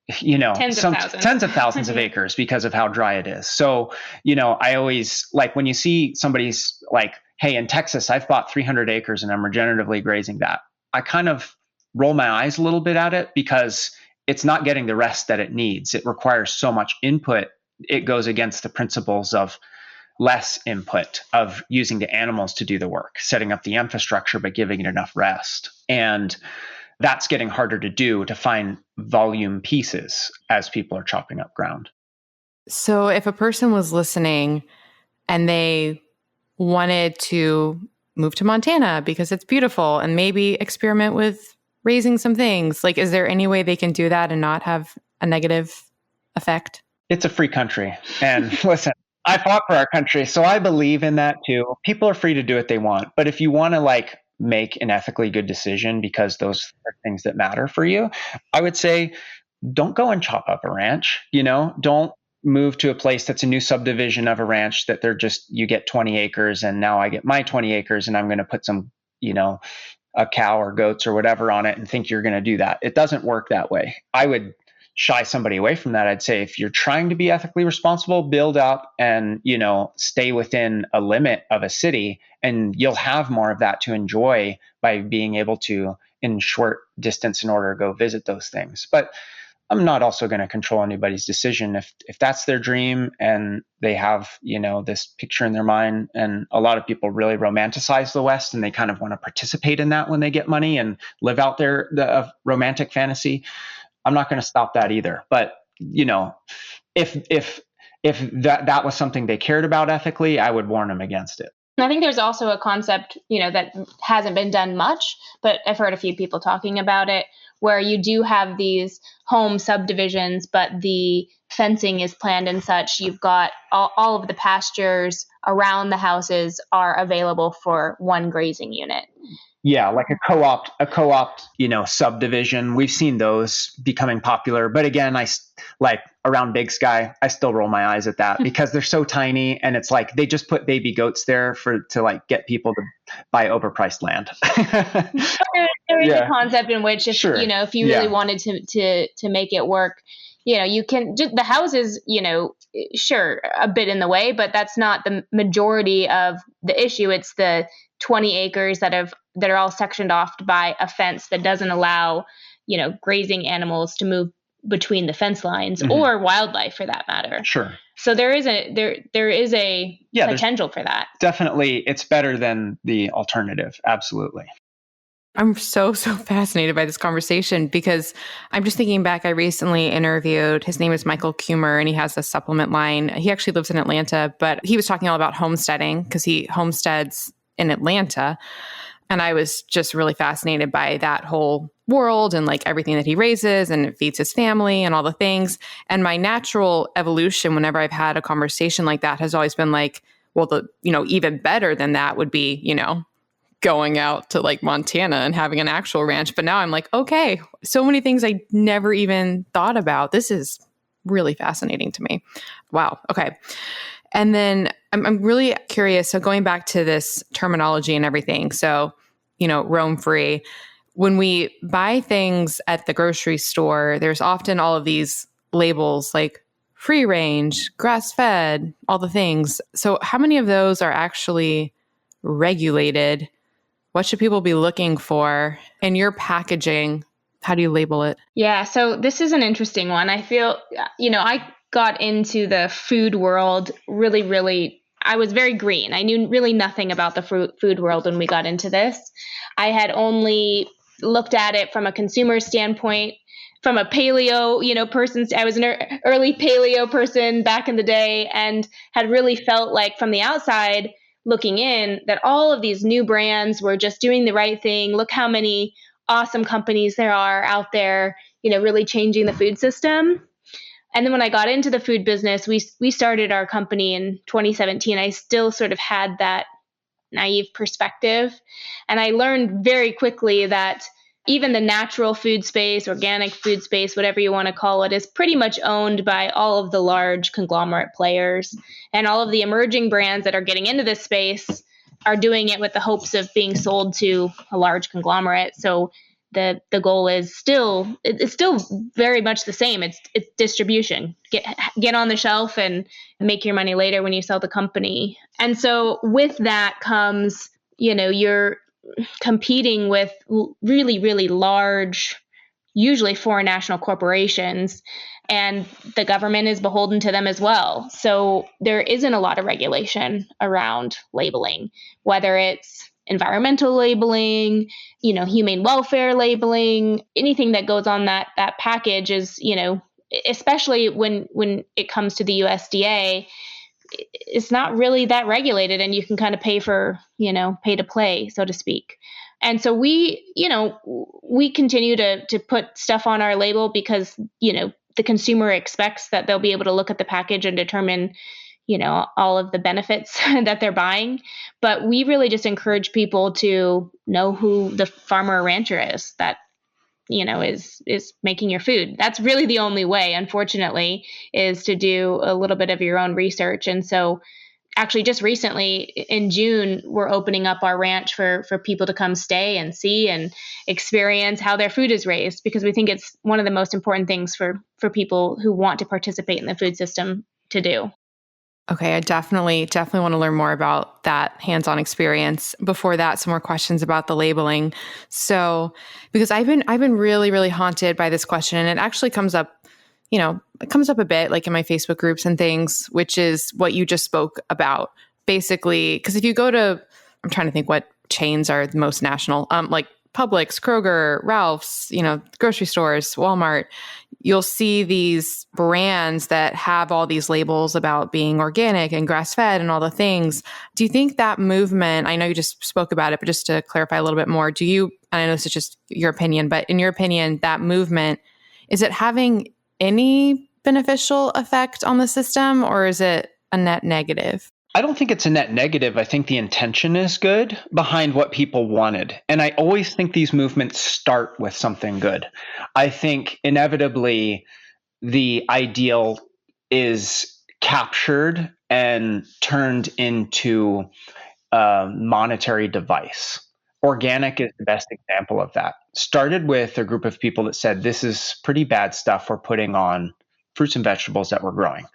tens of thousands of acres because of how dry it is. So, I always like when you see somebody's like, hey, in Texas, I've bought 300 acres and I'm regeneratively grazing that. I kind of roll my eyes a little bit at it, because it's not getting the rest that it needs. It requires so much input. It goes against the principles of less input, of using the animals to do the work, setting up the infrastructure, but giving it enough rest. And that's getting harder to do, to find volume pieces as people are chopping up ground. So if a person was listening and they wanted to move to Montana because it's beautiful and maybe experiment with raising some things, like, is there any way they can do that and not have a negative effect? It's a free country. And listen, I fought for our country, so I believe in that too. People are free to do what they want. But if you want to make an ethically good decision, because those are things that matter for you, I would say don't go and chop up a ranch. Don't move to a place that's a new subdivision of a ranch that you get 20 acres and now I get my 20 acres and I'm going to put some, a cow or goats or whatever on it and think you're going to do that. It doesn't work that way. I would shy somebody away from that. I'd say if you're trying to be ethically responsible, build up and, stay within a limit of a city, and you'll have more of that to enjoy by being able to, in short distance, in order to go visit those things. But I'm not also going to control anybody's decision. If that's their dream and they have, this picture in their mind, and a lot of people really romanticize the West and they kind of want to participate in that when they get money and live out the romantic fantasy, I'm not going to stop that either. But, if that was something they cared about ethically, I would warn them against it. I think there's also a concept, that hasn't been done much, but I've heard a few people talking about it, where you do have these home subdivisions, but the fencing is planned and such. You've got all of the pastures around the houses are available for one grazing unit. Yeah, like a co-op, subdivision. We've seen those becoming popular. But again, around Big Sky, I still roll my eyes at that because they're so tiny, and it's like they just put baby goats there to get people to buy overpriced land. There is a concept in which if you really wanted to make it work, you can just the houses, sure, a bit in the way, but that's not the majority of the issue. It's the 20 acres that are all sectioned off by a fence that doesn't allow, grazing animals to move between the fence lines or wildlife for that matter. Sure. So there is a potential for that. Definitely, it's better than the alternative. Absolutely. I'm so fascinated by this conversation because I'm just thinking back. I recently interviewed, his name is Michael Kummer, and he has a supplement line. He actually lives in Atlanta, but he was talking all about homesteading because he homesteads in Atlanta. And I was just really fascinated by that whole world and like everything that he raises and it feeds his family and all the things. And my natural evolution, whenever I've had a conversation like that, has always been like, well, even better than that would be, going out to like Montana and having an actual ranch. But now I'm like, okay, so many things I never even thought about. This is really fascinating to me. Wow. Okay. And then I'm really curious. So going back to this terminology and everything. So, roam free. When we buy things at the grocery store, there's often all of these labels like free range, grass fed, all the things. So how many of those are actually regulated? What should people be looking for in your packaging? How do you label it? Yeah, so this is an interesting one. I feel, I got into the food world really, I was very green. I knew really nothing about the food world when we got into this. I had only looked at it from a consumer standpoint, from a paleo, person. I was an early paleo person back in the day and had really felt like from the outside looking in that all of these new brands were just doing the right thing. Look how many awesome companies there are out there, really changing the food system. And then when I got into the food business, we started our company in 2017. I still sort of had that naive perspective. And I learned very quickly that even the natural food space, organic food space, whatever you want to call it, is pretty much owned by all of the large conglomerate players. And all of the emerging brands that are getting into this space are doing it with the hopes of being sold to a large conglomerate. So the goal is still very much the same. It's distribution. Get on the shelf and make your money later when you sell the company. And so with that comes, you're competing with really large, usually foreign national corporations, and the government is beholden to them as well. So there isn't a lot of regulation around labeling, whether it's environmental labeling, humane welfare labeling, anything that goes on that package is, especially when it comes to the USDA, it's not really that regulated, and you can kind of pay to play, so to speak. And so we continue to put stuff on our label because, the consumer expects that they'll be able to look at the package and determine, all of the benefits that they're buying. But we really just encourage people to know who the farmer or rancher is that, is making your food. That's really the only way, unfortunately, is to do a little bit of your own research. And so actually just recently in June, we're opening up our ranch for people to come stay and see and experience how their food is raised, because we think it's one of the most important things for people who want to participate in the food system to do. Okay, I definitely want to learn more about that hands-on experience. Before that, some more questions about the labeling. So, because I've been really haunted by this question, and it actually comes up, it comes up a bit like in my Facebook groups and things, which is what you just spoke about. Basically, because if you go to, I'm trying to think what chains are the most national, like Publix, Kroger, Ralph's, grocery stores, Walmart, you'll see these brands that have all these labels about being organic and grass-fed and all the things. Do you think that movement, I know you just spoke about it, but just to clarify a little bit more, and I know this is just your opinion, but in your opinion, that movement, is it having any beneficial effect on the system, or is it a net negative? I don't think it's a net negative. I think the intention is good behind what people wanted. And I always think these movements start with something good. I think inevitably the ideal is captured and turned into a monetary device. Organic is the best example of that. Started with a group of people that said, this is pretty bad stuff we're putting on fruits and vegetables that we're growing.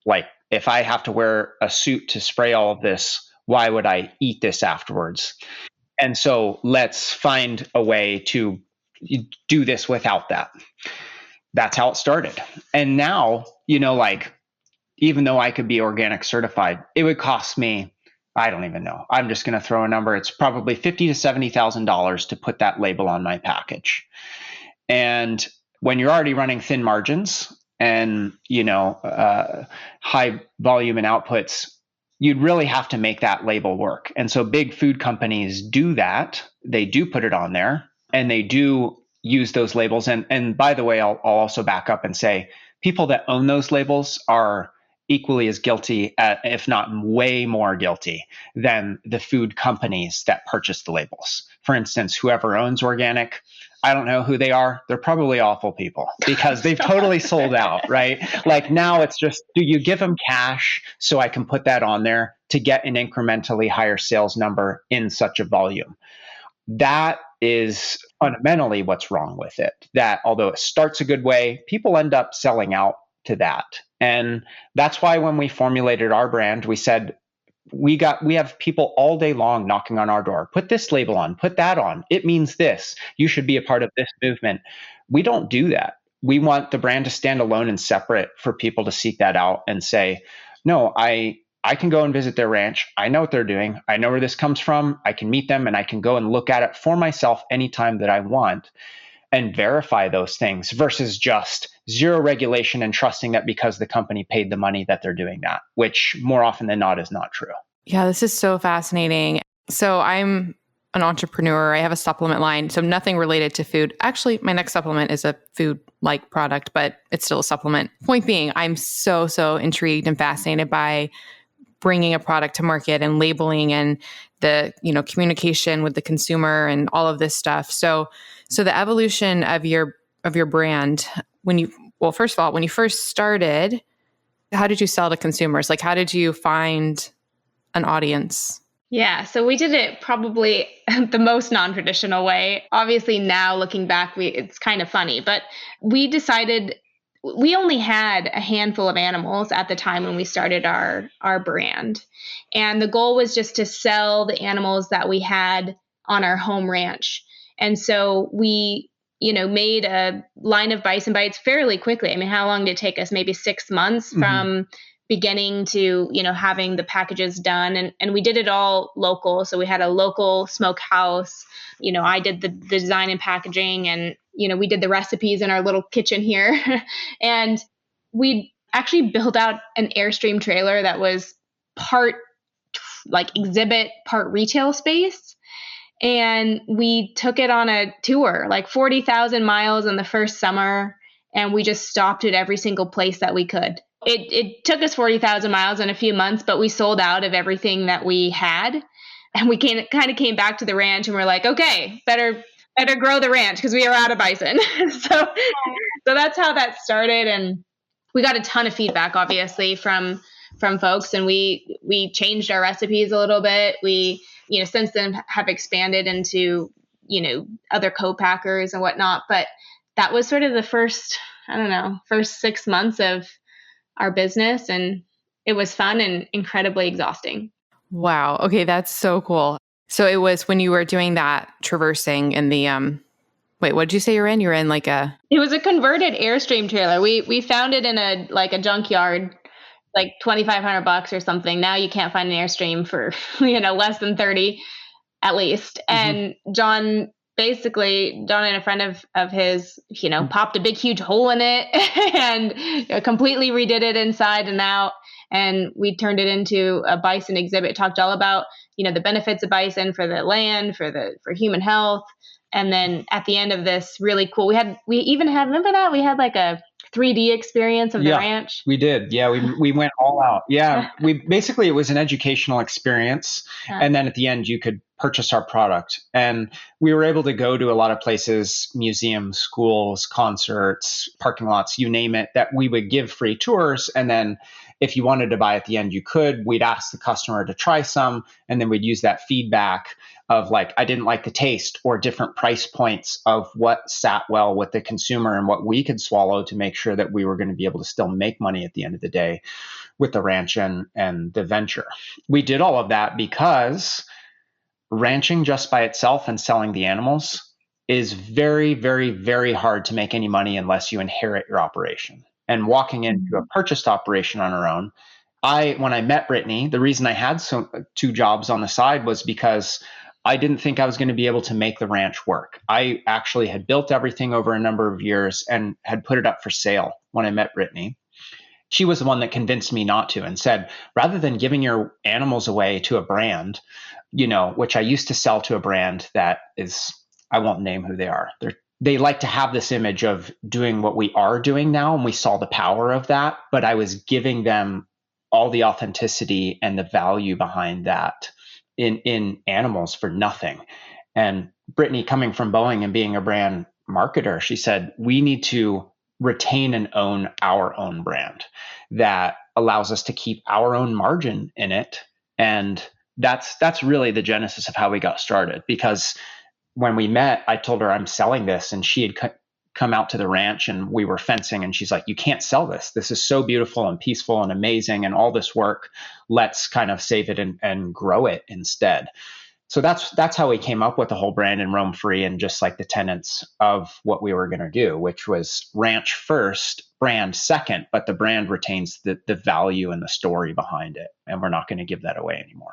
Like, if I have to wear a suit to spray all of this, why would I eat this afterwards? And so let's find a way to do this without that. that's how it started. And now, like, even though I could be organic certified, it would cost me, I don't even know. I'm just going to throw a number. It's probably $50,000 to $70,000 to put that label on my package. And when you're already running thin margins and, high volume and outputs, you'd really have to make that label work. And so big food companies do that. They do put it on there and they do use those labels. And by the way, I'll also back up and say people that own those labels are equally as guilty, if not way more guilty, than the food companies that purchase the labels. For instance, whoever owns organic, I don't know who they are. They're probably awful people because they've totally sold out, right? Like now it's just, do you give them cash so I can put that on there to get an incrementally higher sales number in such a volume? That is fundamentally what's wrong with it. That although it starts a good way, people end up selling out to that. And that's why when we formulated our brand, we said, we have people all day long knocking on our door. Put this label on, put that on. It means this. You should be a part of this movement. We don't do that. We want the brand to stand alone and separate for people to seek that out and say, no, I can go and visit their ranch. I know what they're doing. I know where this comes from. I can meet them and I can go and look at it for myself anytime that I want and verify those things versus just zero regulation and trusting that because the company paid the money that they're doing that, which more often than not is not true. Yeah, this is so fascinating. So I'm an entrepreneur. I have a supplement line, so nothing related to food. Actually, my next supplement is a food-like product, but it's still a supplement. Point being, I'm so intrigued and fascinated by bringing a product to market and labeling and the, communication with the consumer and all of this stuff. So the evolution of your brand, first of all, when you first started, how did you sell to consumers? Like, how did you find an audience? Yeah, so we did it probably the most non-traditional way. Obviously now looking back, it's kind of funny, but we decided we only had a handful of animals at the time when we started our brand. And the goal was just to sell the animals that we had on our home ranch. And so we, made a line of Bison bites fairly quickly. I mean, how long did it take us? Maybe 6 months from beginning to, having the packages done. And we did it all local. So we had a local smokehouse. I did the design and packaging and, we did the recipes in our little kitchen here. And we actually built out an Airstream trailer that was part like exhibit, part retail space. And we took it on a tour, like 40,000 miles in the first summer. And we just stopped at every single place that we could. It took us 40,000 miles in a few months, but we sold out of everything that we had. And we kind of came back to the ranch and we're like, okay, better grow the ranch because we are out of bison. so that's how that started. And we got a ton of feedback, obviously, from folks. And we changed our recipes a little bit. We, since then have expanded into, other co-packers and whatnot. But that was sort of the first 6 months of our business. And it was fun and incredibly exhausting. Wow. Okay. That's so cool. So it was when you were doing that traversing in the, wait, what did you say you're in? You're in like it was a converted Airstream trailer. We found it in a junkyard, like $2,500 or something. Now you can't find an Airstream for, less than 30 at least. And John and a friend of his, popped a big, huge hole in it and completely redid it inside and out. And we turned it into a bison exhibit, talked all about, the benefits of bison for the land, for human health. And then at the end of this, really cool, we even had, remember that? We had like a 3D experience of the ranch. We did. Yeah. We went all out. Yeah. It was an educational experience. And then at the end, you could purchase our product. And we were able to go to a lot of places, museums, schools, concerts, parking lots, you name it, that we would give free tours. And then if you wanted to buy at the end, you could. We'd ask the customer to try some, and then we'd use that feedback of like, I didn't like the taste, or different price points of what sat well with the consumer and what we could swallow to make sure that we were going to be able to still make money at the end of the day with the ranch and the venture. We did all of that because ranching just by itself and selling the animals is very, very, very hard to make any money unless you inherit your operation. And walking into a purchased operation on our own, when I met Brittany, the reason I had two jobs on the side was because I didn't think I was going to be able to make the ranch work. I actually had built everything over a number of years and had put it up for sale when I met Brittany. She was the one that convinced me not to and said, rather than giving your animals away to a brand, which I used to sell to a brand that is, I won't name who they are. They like to have this image of doing what we are doing now, and we saw the power of that, but I was giving them all the authenticity and the value behind that in animals for nothing. And Brittany, coming from Boeing and being a brand marketer, she said, we need to retain and own our own brand that allows us to keep our own margin in it. And that's really the genesis of how we got started. Because when we met, I told her I'm selling this, and she had come out to the ranch and we were fencing, and she's like, you can't sell this. This is so beautiful and peaceful and amazing and all this work. Let's kind of save it and grow it instead. So that's how we came up with the whole brand and roam free, and just like the tenets of what we were going to do, which was ranch first, brand second, but the brand retains the value and the story behind it. And we're not going to give that away anymore.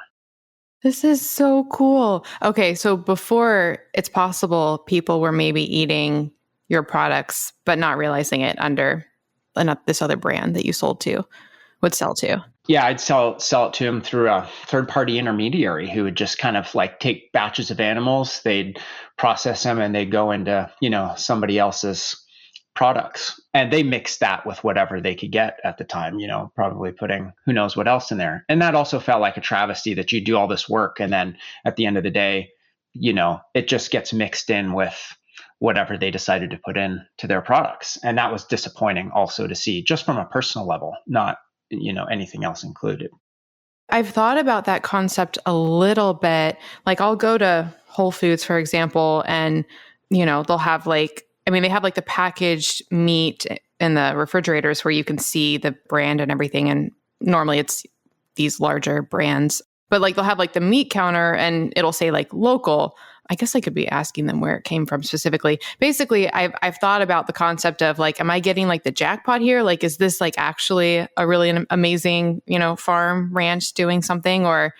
This is so cool. Okay, so before, it's possible people were maybe eating your products, but not realizing it under this other brand that you would sell to. Yeah, I'd sell it to them through a third-party intermediary who would just kind of like take batches of animals, they'd process them, and they'd go into, somebody else's products. And they mixed that with whatever they could get at the time, probably putting who knows what else in there. And that also felt like a travesty that you do all this work, and then at the end of the day, it just gets mixed in with whatever they decided to put in to their products. And that was disappointing also to see, just from a personal level, not anything else included. I've thought about that concept a little bit. Like, I'll go to Whole Foods, for example, and, they'll have they have the packaged meat in the refrigerators where you can see the brand and everything. And normally it's these larger brands, but they'll have the meat counter and it'll say local. I guess I could be asking them where it came from specifically. Basically, I've thought about the concept of am I getting the jackpot here? Is this actually a really amazing, farm ranch doing something, or,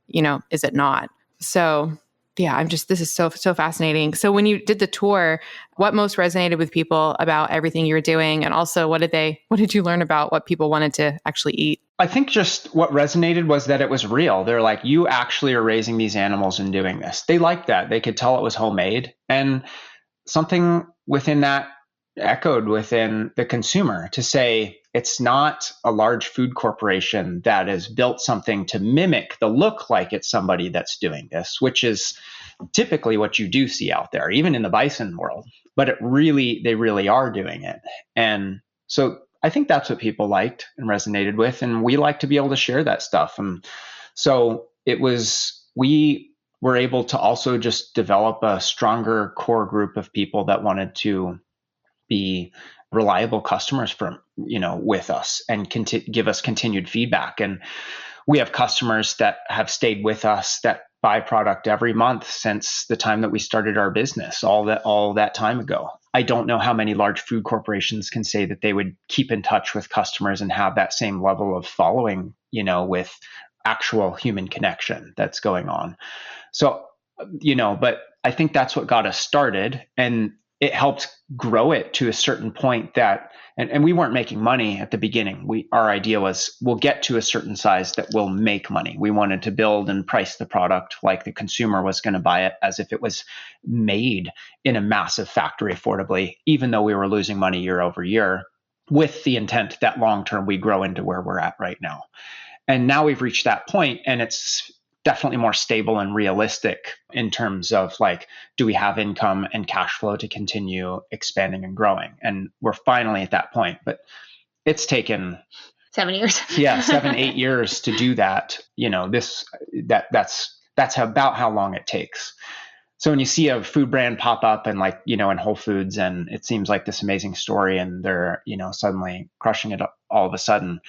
is it not? So yeah, this is so fascinating. So when you did the tour, what most resonated with people about everything you were doing? And also what did you learn about what people wanted to actually eat? I think just what resonated was that it was real. They're like, you actually are raising these animals and doing this. They liked that. They could tell it was homemade. And something within that echoed within the consumer to say, it's not a large food corporation that has built something to mimic the look like it's somebody that's doing this, which is typically what you do see out there, even in the bison world. But they really are doing it. And so I think that's what people liked and resonated with. And we like to be able to share that stuff. And so we were able to also just develop a stronger core group of people that wanted to be reliable customers with us and give us continued feedback. And we have customers that have stayed with us that buy product every month since the time that we started our business, all that time ago. I don't know how many large food corporations can say that they would keep in touch with customers and have that same level of following, with actual human connection that's going on. So, but I think that's what got us started, and it helped grow it to a certain point that, and we weren't making money at the beginning. Our idea was we'll get to a certain size that will make money. We wanted to build and price the product like the consumer was going to buy it, as if it was made in a massive factory affordably, even though we were losing money year over year, with the intent that long-term we grow into where we're at right now. And now we've reached that point, and it's definitely more stable and realistic in terms of do we have income and cash flow to continue expanding and growing? And we're finally at that point, but it's taken 7 years. Yeah, 7-8 years to do that. That's about how long it takes. So when you see a food brand pop up and in Whole Foods, and it seems like this amazing story, and they're, suddenly crushing it all of a sudden,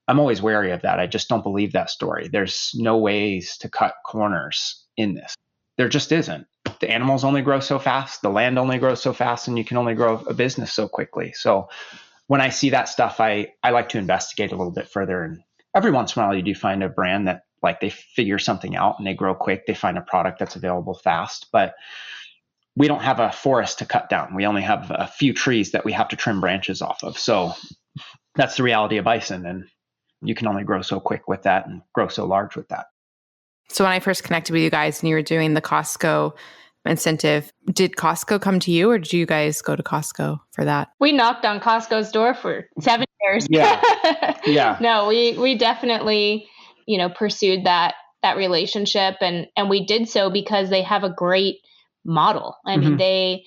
I'm always wary of that. I just don't believe that story. There's no ways to cut corners in this. There just isn't. the animals only grow so fast, the land only grows so fast, and you can only grow a business so quickly. So when I see that stuff, I like to investigate a little bit further. And every once in a while, you do find a brand that like they figure something out and they grow quick. They find a product that's available fast. But we don't have a forest to cut down. We only have a few trees that we have to trim branches off of. So that's the reality of Bison. And you can only grow so quick with that and grow so large with that. So when I first connected with you guys and you were doing the Costco incentive, did Costco come to you or did you guys go to Costco for that? We knocked on Costco's door for 7 years. Yeah. Yeah. No, we definitely, pursued that relationship and we did so because they have a great model. I mean, they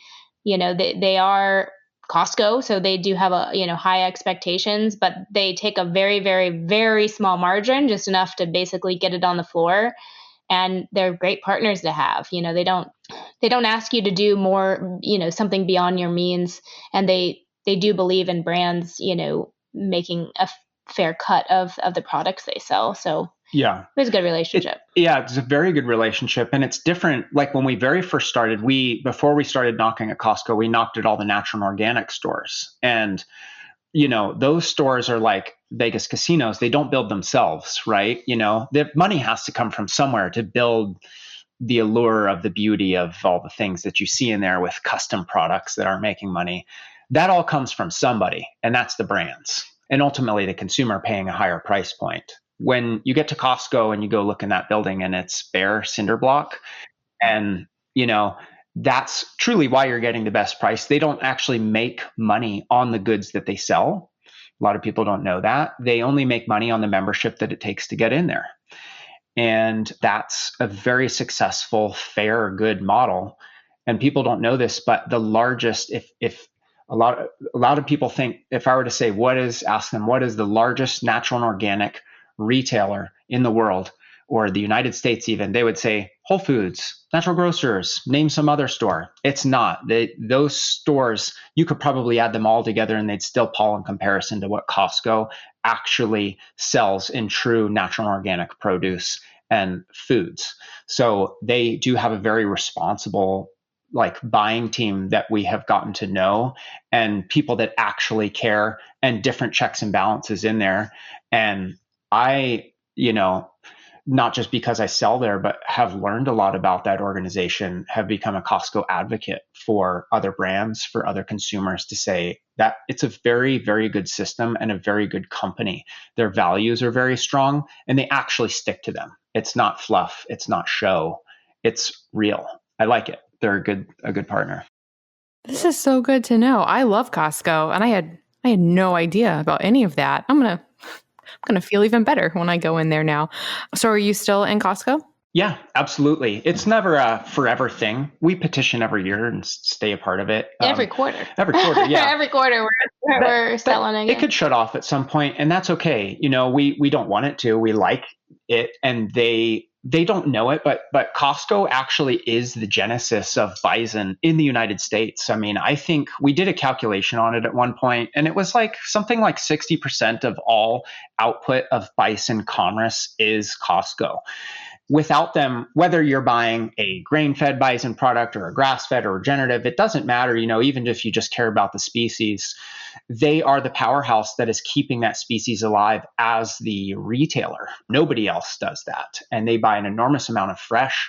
are Costco, so they do have high expectations, but they take a very, very, very small margin, just enough to basically get it on the floor. And they're great partners to have. They don't ask you to do more, something beyond your means. And they do believe in brands, making a fair cut of the products they sell. So yeah, it was a good relationship. It's a very good relationship. And it's different. Like when we very first started, before we started knocking at Costco, we knocked at all the natural and organic stores. And, those stores are like Vegas casinos. They don't build themselves, right? The money has to come from somewhere to build the allure of the beauty of all the things that you see in there with custom products that aren't making money. That all comes from somebody, and that's the brands. And ultimately the consumer paying a higher price point. When you get to Costco and you go look in that building and it's bare cinder block, and that's truly why you're getting the best price. They don't actually make money on the goods that they sell. A lot of people don't know that. They only make money on the membership that it takes to get in there. And that's a very successful, fair, good model. And people don't know this, but the largest, if a lot of people think, if I were to say, ask them, what is the largest natural and organic retailer in the world, or the United States even, they would say Whole Foods, Natural Grocers, name some other store. It's not. Those stores, you could probably add them all together and they'd still pall in comparison to what Costco actually sells in true natural and organic produce and foods. So they do have a very responsible buying team that we have gotten to know, and people that actually care, and different checks and balances in there. And I, not just because I sell there, but have learned a lot about that organization, have become a Costco advocate for other brands, for other consumers, to say that it's a very, very good system and a very good company. Their values are very strong and they actually stick to them. It's not fluff. It's not show. It's real. I like it. They're a good partner. This is so good to know. I love Costco, and I had no idea about any of that. I'm gonna feel even better when I go in there now. So are you still in Costco? Yeah, absolutely. It's never a forever thing. We petition every year and stay a part of it. Every quarter. Every quarter, yeah. Every quarter we're selling again. It could shut off at some point, and that's okay. We don't want it to. We like it, and they don't know it, but Costco actually is the genesis of Bison in the United States. I mean, I think we did a calculation on it at one point, and it was something like 60% of all output of Bison commerce is Costco. Without them, whether you're buying a grain-fed Bison product or a grass-fed or regenerative, it doesn't matter, even if you just care about the species, they are the powerhouse that is keeping that species alive as the retailer. Nobody else does that. And they buy an enormous amount of fresh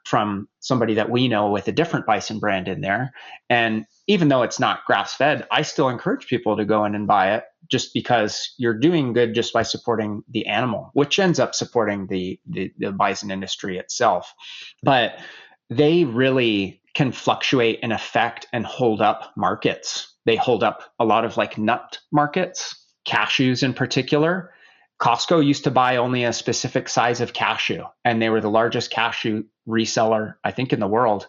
from somebody that we know with a different Bison brand in there. And even though it's not grass-fed, I still encourage people to go in and buy it, just because you're doing good just by supporting the animal, which ends up supporting the Bison industry itself. But they really can fluctuate and affect and hold up markets. They hold up a lot of nut markets, cashews in particular. Costco used to buy only a specific size of cashew, and they were the largest cashew reseller, I think, in the world.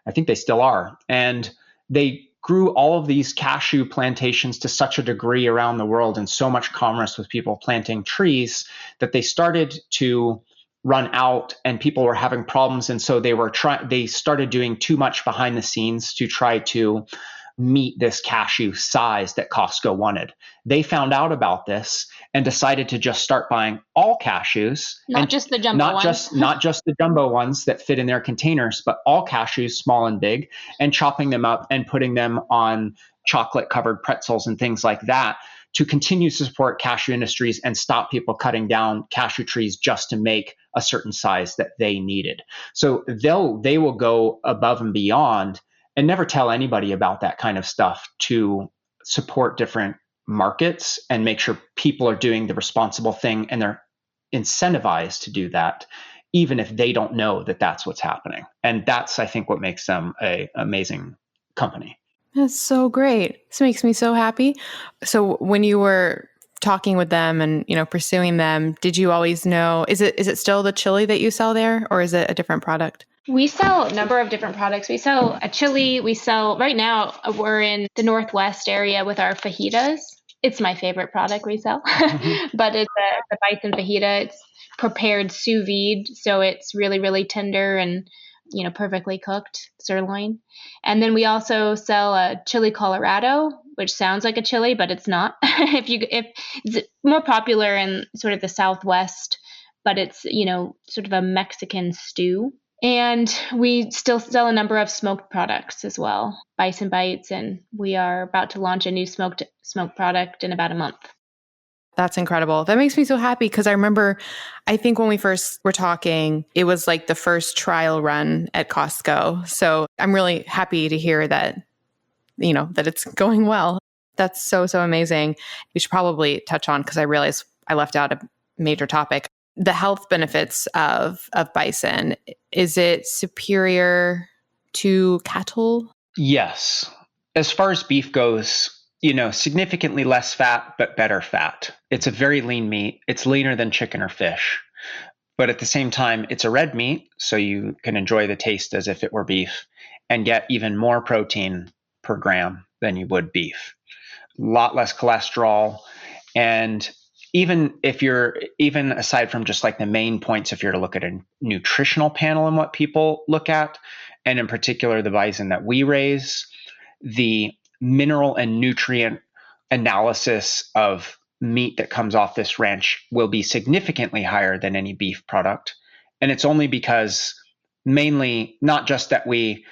I think they still are. And they grew all of these cashew plantations to such a degree around the world, and so much commerce with people planting trees, that they started to run out and people were having problems. And so they started doing too much behind the scenes to try to meet this cashew size that Costco wanted. They found out about this and decided to just start buying all cashews. Not just the jumbo ones. Not just the jumbo ones that fit in their containers, but all cashews, small and big, and chopping them up and putting them on chocolate covered pretzels and things like that to continue to support cashew industries and stop people cutting down cashew trees just to make a certain size that they needed. So they will go above and beyond and never tell anybody about that kind of stuff to support different markets and make sure people are doing the responsible thing and they're incentivized to do that, even if they don't know that that's what's happening. And that's, I think, what makes them an amazing company. That's so great. This makes me so happy. So when you were talking with them and, pursuing them, did you always know, is it still the chili that you sell there, or is it a different product? We sell a number of different products. We sell a chili. Right now, we're in the Northwest area with our fajitas. It's my favorite product we sell, but it's the Bison fajita. It's prepared sous vide, so it's really, really tender and perfectly cooked sirloin. And then we also sell a chili Colorado, which sounds like a chili, but it's not. If it's more popular in sort of the Southwest, but it's sort of a Mexican stew. And we still sell a number of smoked products as well, Bison Bites, and we are about to launch a new smoked product in about a month. That's incredible. That makes me so happy because I think when we first were talking, it was like the first trial run at Costco. So I'm really happy to hear that, that it's going well. That's so, so amazing. We should probably touch on, because I realized I left out a major topic, the health benefits of bison. Is it superior to cattle? Yes. As far as beef goes, significantly less fat, but better fat. It's a very lean meat. It's leaner than chicken or fish. But at the same time, it's a red meat, so you can enjoy the taste as if it were beef and get even more protein per gram than you would beef. A lot less cholesterol. And even aside from just like the main points, if you're to look at a nutritional panel and what people look at, and in particular the bison that we raise, the mineral and nutrient analysis of meat that comes off this ranch will be significantly higher than any beef product. And it's only because, mainly, not just that we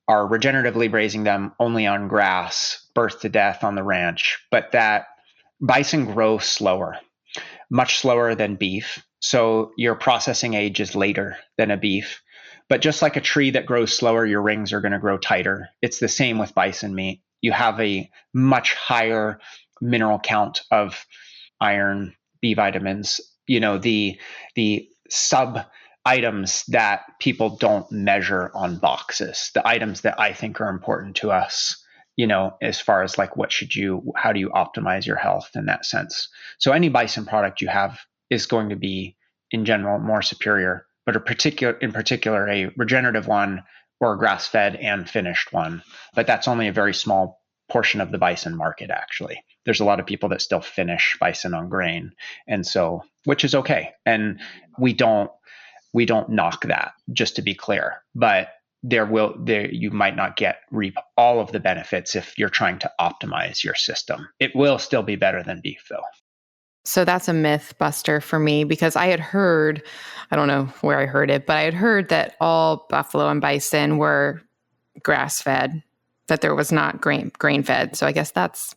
are regeneratively raising them only on grass, birth to death on the ranch, but that bison grow slower, much slower than beef. So your processing age is later than a beef. But just like a tree that grows slower, your rings are going to grow tighter. It's the same with bison meat. You have a much higher mineral count of iron, B vitamins, the sub items that people don't measure on boxes, the items that I think are important to us, as far as like how do you optimize your health in that sense. So any bison product you have is going to be in general more superior, but in particular a regenerative one or a grass-fed and finished one. But that's only a very small portion of the bison market, actually. There's a lot of people that still finish bison on grain, and so, which is okay. And we don't knock that, just to be clear. But you might not reap all of the benefits if you're trying to optimize your system. It will still be better than beef, though. So that's a myth buster for me, because I had heard, I don't know where I heard it, but I had heard that all buffalo and bison were grass-fed, that there was not grain-fed. So I guess that's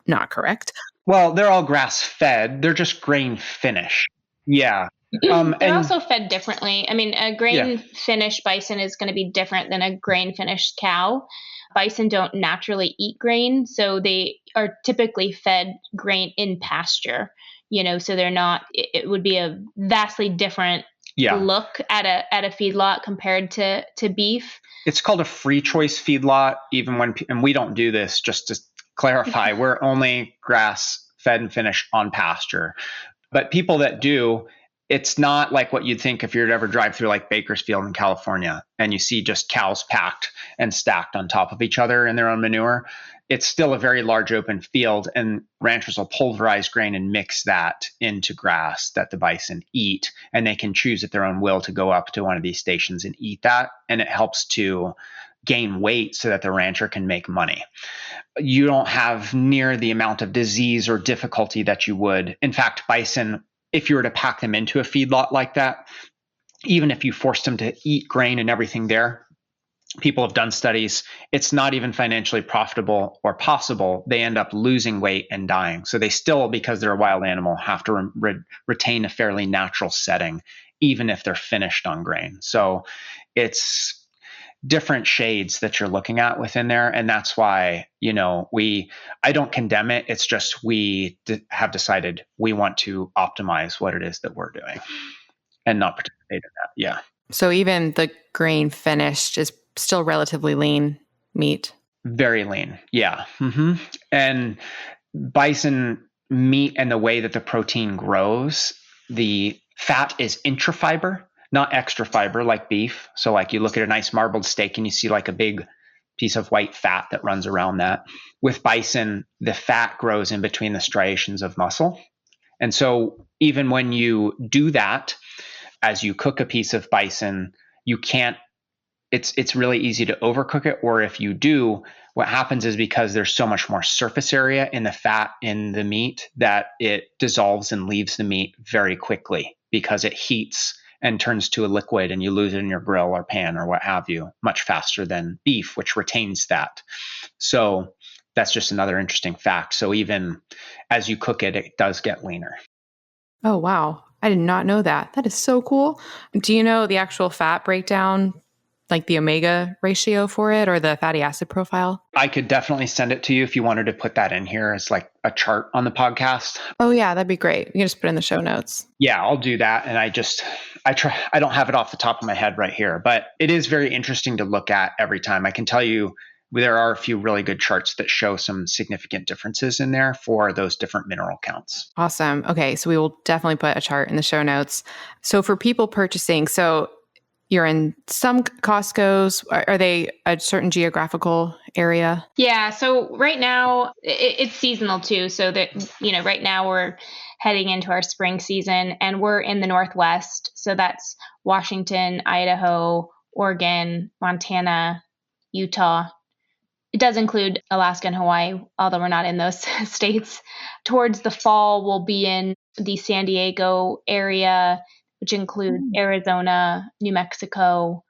not correct. Well, they're all grass-fed. They're just grain-finished. Yeah. They're also fed differently. I mean, a grain-finished bison is going to be different than a grain-finished cow. Bison don't naturally eat grain, so they are typically fed grain in pasture. So they're not. It would be a vastly different look at a feedlot compared to beef. It's called a free choice feedlot. And we don't do this. Just to clarify, we're only grass-fed and finished on pasture. But people that do, it's not like what you'd think if you were to ever drive through like Bakersfield in California and you see just cows packed and stacked on top of each other in their own manure. It's still a very large open field, and ranchers will pulverize grain and mix that into grass that the bison eat, and they can choose at their own will to go up to one of these stations and eat that. And it helps to gain weight so that the rancher can make money. You don't have near the amount of disease or difficulty that you would. In fact, bison, if you were to pack them into a feedlot like that, even if you forced them to eat grain and everything there, people have done studies, it's not even financially profitable or possible. They end up losing weight and dying. So they still, because they're a wild animal, have to retain a fairly natural setting, even if they're finished on grain. So it's different shades that you're looking at within there. And that's why, I don't condemn it. It's just we have decided we want to optimize what it is that we're doing and not participate in that. Yeah. So even the grain finished is still relatively lean meat. Very lean. Yeah. Mm-hmm. And bison meat and the way that the protein grows, the fat is intrafiber, not extra fiber like beef. So like you look at a nice marbled steak and you see like a big piece of white fat that runs around that. With bison, the fat grows in between the striations of muscle. And so even when you do that, as you cook a piece of bison, you can't, it's really easy to overcook it. Or if you do, what happens is because there's so much more surface area in the fat in the meat that it dissolves and leaves the meat very quickly because it heats and turns to a liquid and you lose it in your grill or pan or what have you much faster than beef, which retains that. So that's just another interesting fact. So even as you cook it, it does get leaner. Oh, wow. I did not know that. That is so cool. Do you know the actual fat breakdown, like the omega ratio for it or the fatty acid profile? I could definitely send it to you if you wanted to put that in here as like a chart on the podcast. Oh yeah, that'd be great. You can just put it in the show notes. Yeah, I'll do that. And I don't have it off the top of my head right here, but it is very interesting to look at every time. I can tell you there are a few really good charts that show some significant differences in there for those different mineral counts. Awesome. Okay. So we will definitely put a chart in the show notes. So for people purchasing, so you're in some Costco's. Are they a certain geographical area? Yeah. So right now it's seasonal too. So that, right now we're heading into our spring season and we're in the Northwest. So that's Washington, Idaho, Oregon, Montana, Utah. It does include Alaska and Hawaii, although we're not in those states. Towards the fall, we'll be in the San Diego area, which includes Arizona, New Mexico,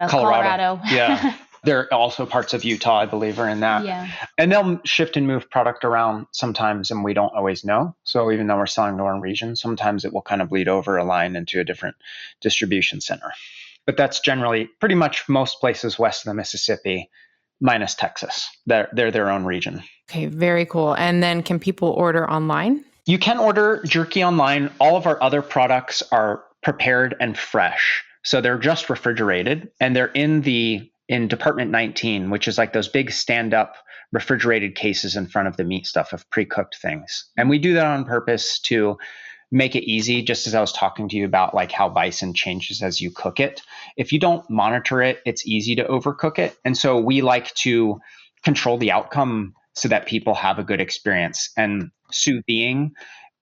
Colorado. Yeah. There are also parts of Utah, I believe, are in that. Yeah. And they'll shift and move product around sometimes, and we don't always know. So even though we're selling to one region, sometimes it will kind of bleed over a line into a different distribution center. But that's generally pretty much most places west of the Mississippi, minus Texas. They're their own region. Okay, very cool. And then can people order online? You can order jerky online. All of our other products are prepared and fresh. So they're just refrigerated and they're in Department 19, which is like those big stand-up refrigerated cases in front of the meat stuff of pre-cooked things. And we do that on purpose to make it easy, just as I was talking to you about like how bison changes as you cook it. If you don't monitor it, it's easy to overcook it. And so we like to control the outcome so that people have a good experience. And sous videing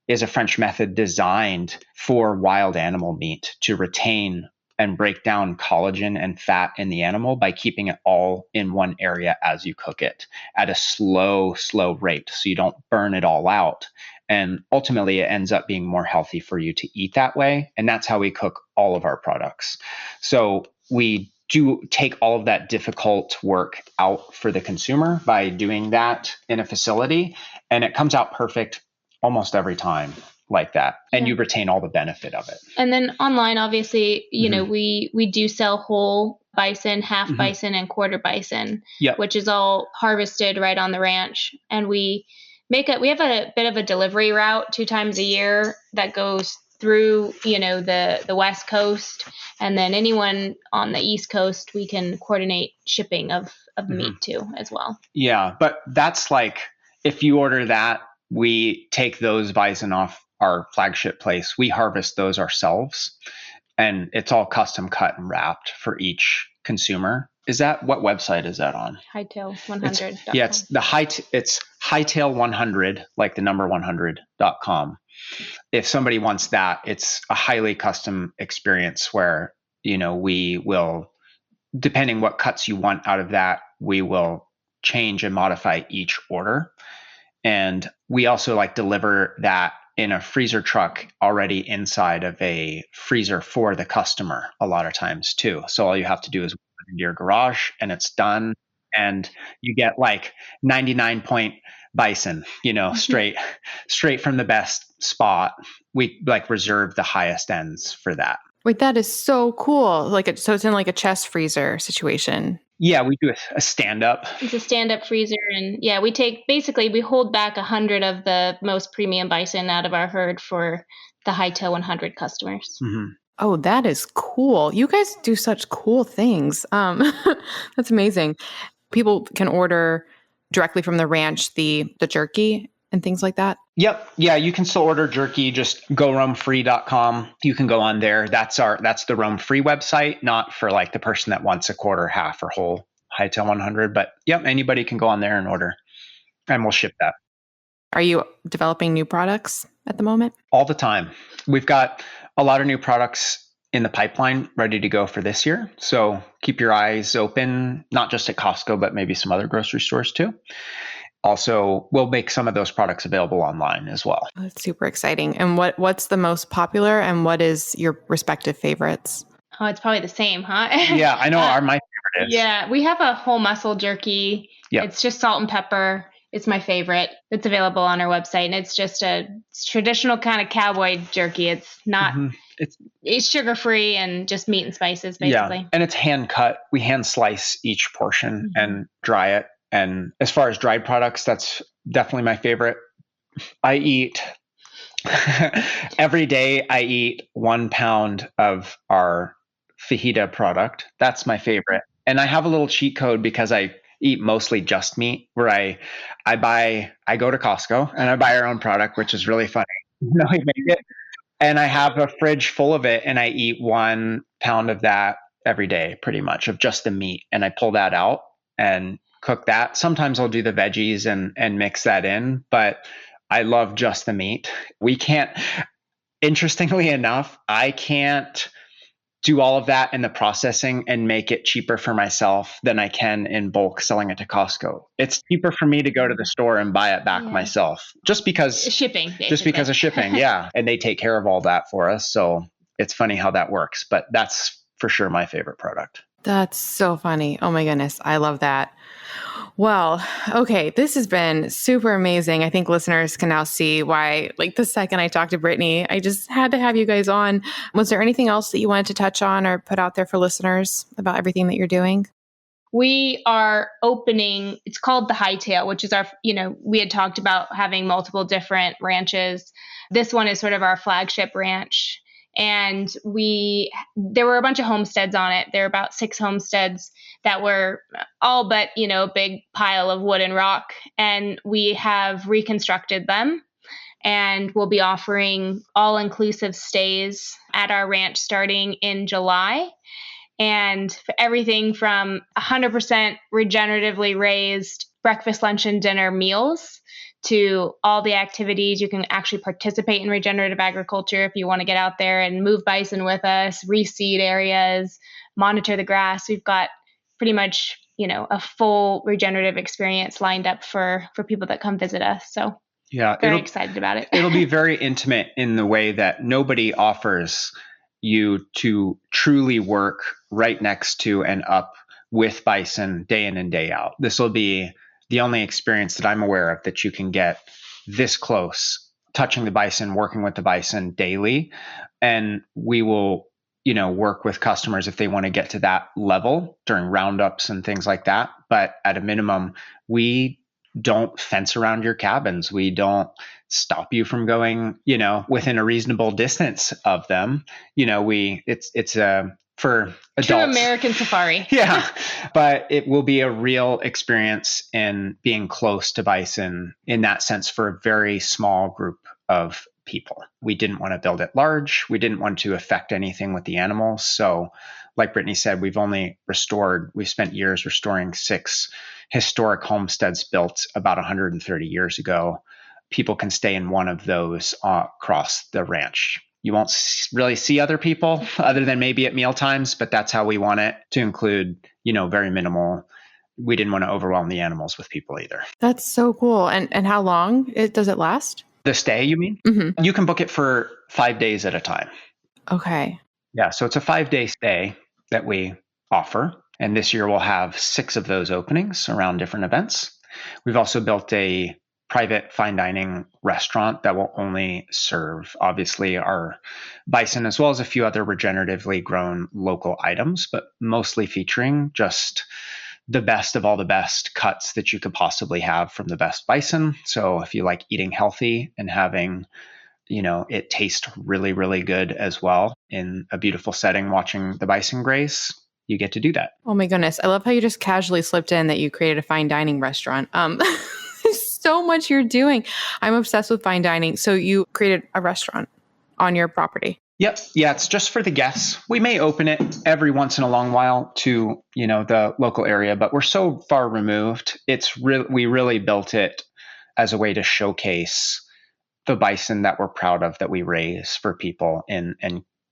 is a French method designed for wild animal meat to retain and break down collagen and fat in the animal by keeping it all in one area as you cook it at a slow rate so you don't burn it all out. And ultimately, it ends up being more healthy for you to eat that way. And that's how we cook all of our products. So we do take all of that difficult work out for the consumer by doing that in a facility. And it comes out perfect almost every time like that. And you retain all the benefit of it. And then online, obviously, we do sell whole bison, half bison, and quarter bison, which is all harvested right on the ranch. And we have a bit of a delivery route 2 times a year that goes through, the West Coast. And then anyone on the East Coast, we can coordinate shipping of the meat too as well. Yeah. But that's like, if you order that, we take those bison off our flagship place. We harvest those ourselves and it's all custom cut and wrapped for each consumer. What website is that on? Hightail100. It's hightail100, like the number 100.com. If somebody wants that, it's a highly custom experience where, we will depending what cuts you want out of that, we will change and modify each order. And we also like deliver that in a freezer truck already inside of a freezer for the customer a lot of times too. So all you have to do is put it into your garage and it's done. And you get like 99 point bison, straight from the best spot. We like reserve the highest ends for that. Wait, that is so cool. So it's in like a chest freezer situation. Yeah, we do a stand-up. It's a stand-up freezer. And yeah, we hold back 100 of the most premium bison out of our herd for the Hightail 100 customers. Mm-hmm. Oh, that is cool. You guys do such cool things. That's amazing. People can order directly from the ranch, the jerky and things like that. Yep. Yeah, you can still order jerky. Just go roamfree.com. You can go on there. That's the Roam Free website, not for like the person that wants a quarter, half, or whole Hightail 100. But yep, anybody can go on there and order, and we'll ship that. Are you developing new products at the moment? All the time. We've got a lot of new products in the pipeline ready to go for this year. So keep your eyes open, not just at Costco, but maybe some other grocery stores too. Also, we'll make some of those products available online as well. Oh, that's super exciting. And what's the most popular and what is your respective favorites? Oh, it's probably the same, huh? Yeah, I know my favorite is. Yeah, we have a whole muscle jerky. Yep. It's just salt and pepper. It's my favorite. It's available on our website. And it's just a traditional kind of cowboy jerky. It's not, it's sugar-free and just meat and spices, basically. Yeah, and it's hand cut. We hand slice each portion and dry it. And as far as dried products, that's definitely my favorite. Every day I eat 1 pound of our fajita product. That's my favorite. And I have a little cheat code because I eat mostly just meat, where I go to Costco and I buy our own product, which is really funny. We make it. And I have a fridge full of it and I eat 1 pound of that every day, pretty much, of just the meat. And I pull that out and cook that. Sometimes I'll do the veggies and mix that in, but I love just the meat. Interestingly enough, I can't do all of that in the processing and make it cheaper for myself than I can in bulk selling it to Costco. It's cheaper for me to go to the store and buy it back myself, just because shipping, basically. Just because of shipping. Yeah. And they take care of all that for us. So it's funny how that works, but that's for sure my favorite product. That's so funny. Oh my goodness. I love that. Well, okay. This has been super amazing. I think listeners can now see why, like the second I talked to Brittany, I just had to have you guys on. Was there anything else that you wanted to touch on or put out there for listeners about everything that you're doing? We are opening, it's called the Hightail, which is our, we had talked about having multiple different ranches. This one is sort of our flagship ranch. And there were a bunch of homesteads on it. There were about 6 homesteads that were all but, a big pile of wood and rock. And we have reconstructed them. And we'll be offering all-inclusive stays at our ranch starting in July. And for everything from 100% regeneratively raised breakfast, lunch, and dinner meals to all the activities. You can actually participate in regenerative agriculture if you want to get out there and move bison with us, reseed areas, monitor the grass. We've got pretty much, a full regenerative experience lined up for people that come visit us. So very excited about it. It'll be very intimate in the way that nobody offers you to truly work right next to and up with bison day in and day out. This will be the only experience that I'm aware of that you can get this close, touching the bison, working with the bison daily. And we will, work with customers if they want to get to that level during roundups and things like that. But at a minimum, we don't fence around your cabins. We don't stop you from going, within a reasonable distance of them. It's for adults. True American safari. Yeah. But it will be a real experience in being close to bison in that sense for a very small group of people. We didn't want to build it large. We didn't want to affect anything with the animals. So like Brittany said, we've spent years restoring 6 historic homesteads built about 130 years ago. People can stay in one of those across the ranch. You won't really see other people other than maybe at meal times, but that's how we want it to include, very minimal. We didn't want to overwhelm the animals with people either. That's so cool. And how long does it last? The stay, you mean? Mm-hmm. You can book it for 5 days at a time. Okay. Yeah. So it's a 5-day stay that we offer. And this year we'll have 6 of those openings around different events. We've also built a private fine dining restaurant that will only serve, obviously, our bison, as well as a few other regeneratively grown local items, but mostly featuring just the best of all the best cuts that you could possibly have from the best bison. So if you like eating healthy and having, it taste really, really good as well in a beautiful setting, watching the bison graze, you get to do that. Oh my goodness. I love how you just casually slipped in that you created a fine dining restaurant. There's so much you're doing. I'm obsessed with fine dining. So you created a restaurant on your property. Yep. Yeah, it's just for the guests. We may open it every once in a long while to, the local area, but we're so far removed. We really built it as a way to showcase the bison that we're proud of, that we raise for people, and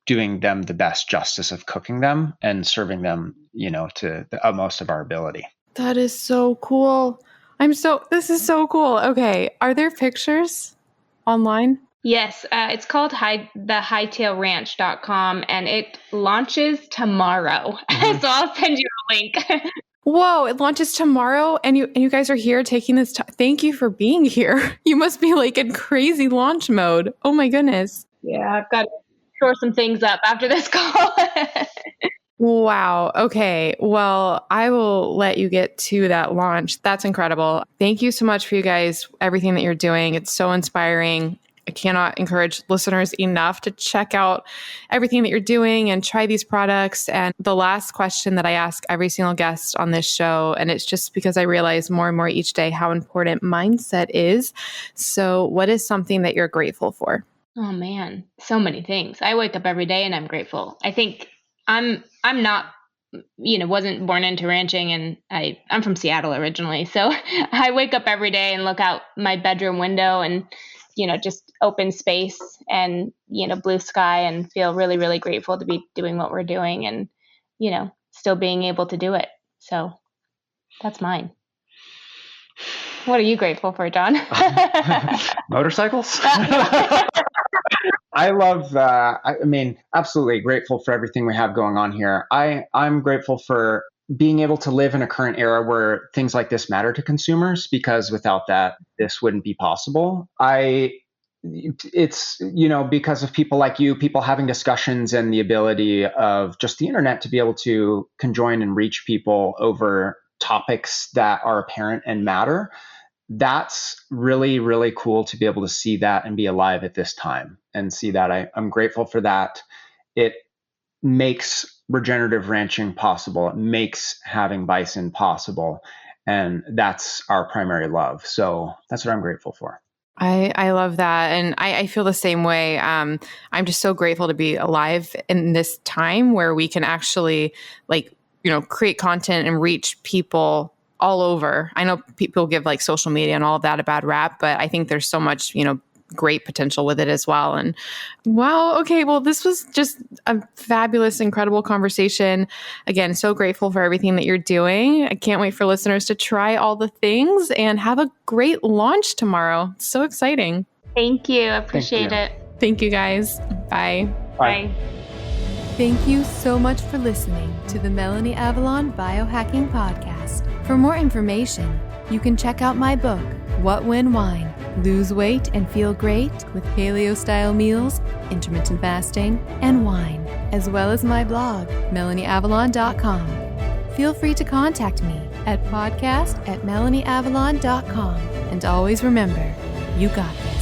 doing them the best justice of cooking them and serving them, to the utmost of our ability. That is so cool. This is so cool. Okay. Are there pictures online? Yes. It's called thehightailranch.com, and it launches tomorrow. Mm-hmm. So I'll send you a link. Whoa, it launches tomorrow, and you guys are here taking this time. Thank you for being here. You must be like in crazy launch mode. Oh my goodness. Yeah, I've got to shore some things up after this call. Wow. Okay. Well, I will let you get to that launch. That's incredible. Thank you so much for you guys, everything that you're doing. It's so inspiring. I cannot encourage listeners enough to check out everything that you're doing and try these products. And the last question that I ask every single guest on this show, and it's just because I realize more and more each day how important mindset is. So what is something that you're grateful for? Oh man, so many things. I wake up every day and I'm grateful. I think I'm not, wasn't born into ranching, and I'm from Seattle originally. So I wake up every day and look out my bedroom window and, just open space and, blue sky, and feel really, really grateful to be doing what we're doing and, still being able to do it. So that's mine. What are you grateful for, John? Motorcycles? I love, absolutely grateful for everything we have going on here. I'm grateful for being able to live in a current era where things like this matter to consumers, because without that, this wouldn't be possible. It's because of people like you, people having discussions, and the ability of just the internet to be able to conjoin and reach people over topics that are apparent and matter. That's really, really cool to be able to see that and be alive at this time and see that. I'm grateful for that. It makes regenerative ranching possible. It makes having bison possible. And that's our primary love. So that's what I'm grateful for. I love that. And I feel the same way. I'm just so grateful to be alive in this time where we can actually create content and reach people all over. I know people give social media and all of that a bad rap, but I think there's so much, great potential with it as well. And wow. Okay. Well, this was just a fabulous, incredible conversation. Again, so grateful for everything that you're doing. I can't wait for listeners to try all the things and have a great launch tomorrow. So exciting. Thank you. I appreciate it. Thank you guys. Bye. Bye. Thank you so much for listening to the Melanie Avalon Biohacking Podcast. For more information, you can check out my book, What When Wine? Lose weight and feel great with paleo-style meals, intermittent fasting, and wine, as well as my blog, melanieavalon.com. Feel free to contact me at podcast@melanieavalon.com. And always remember, you got this.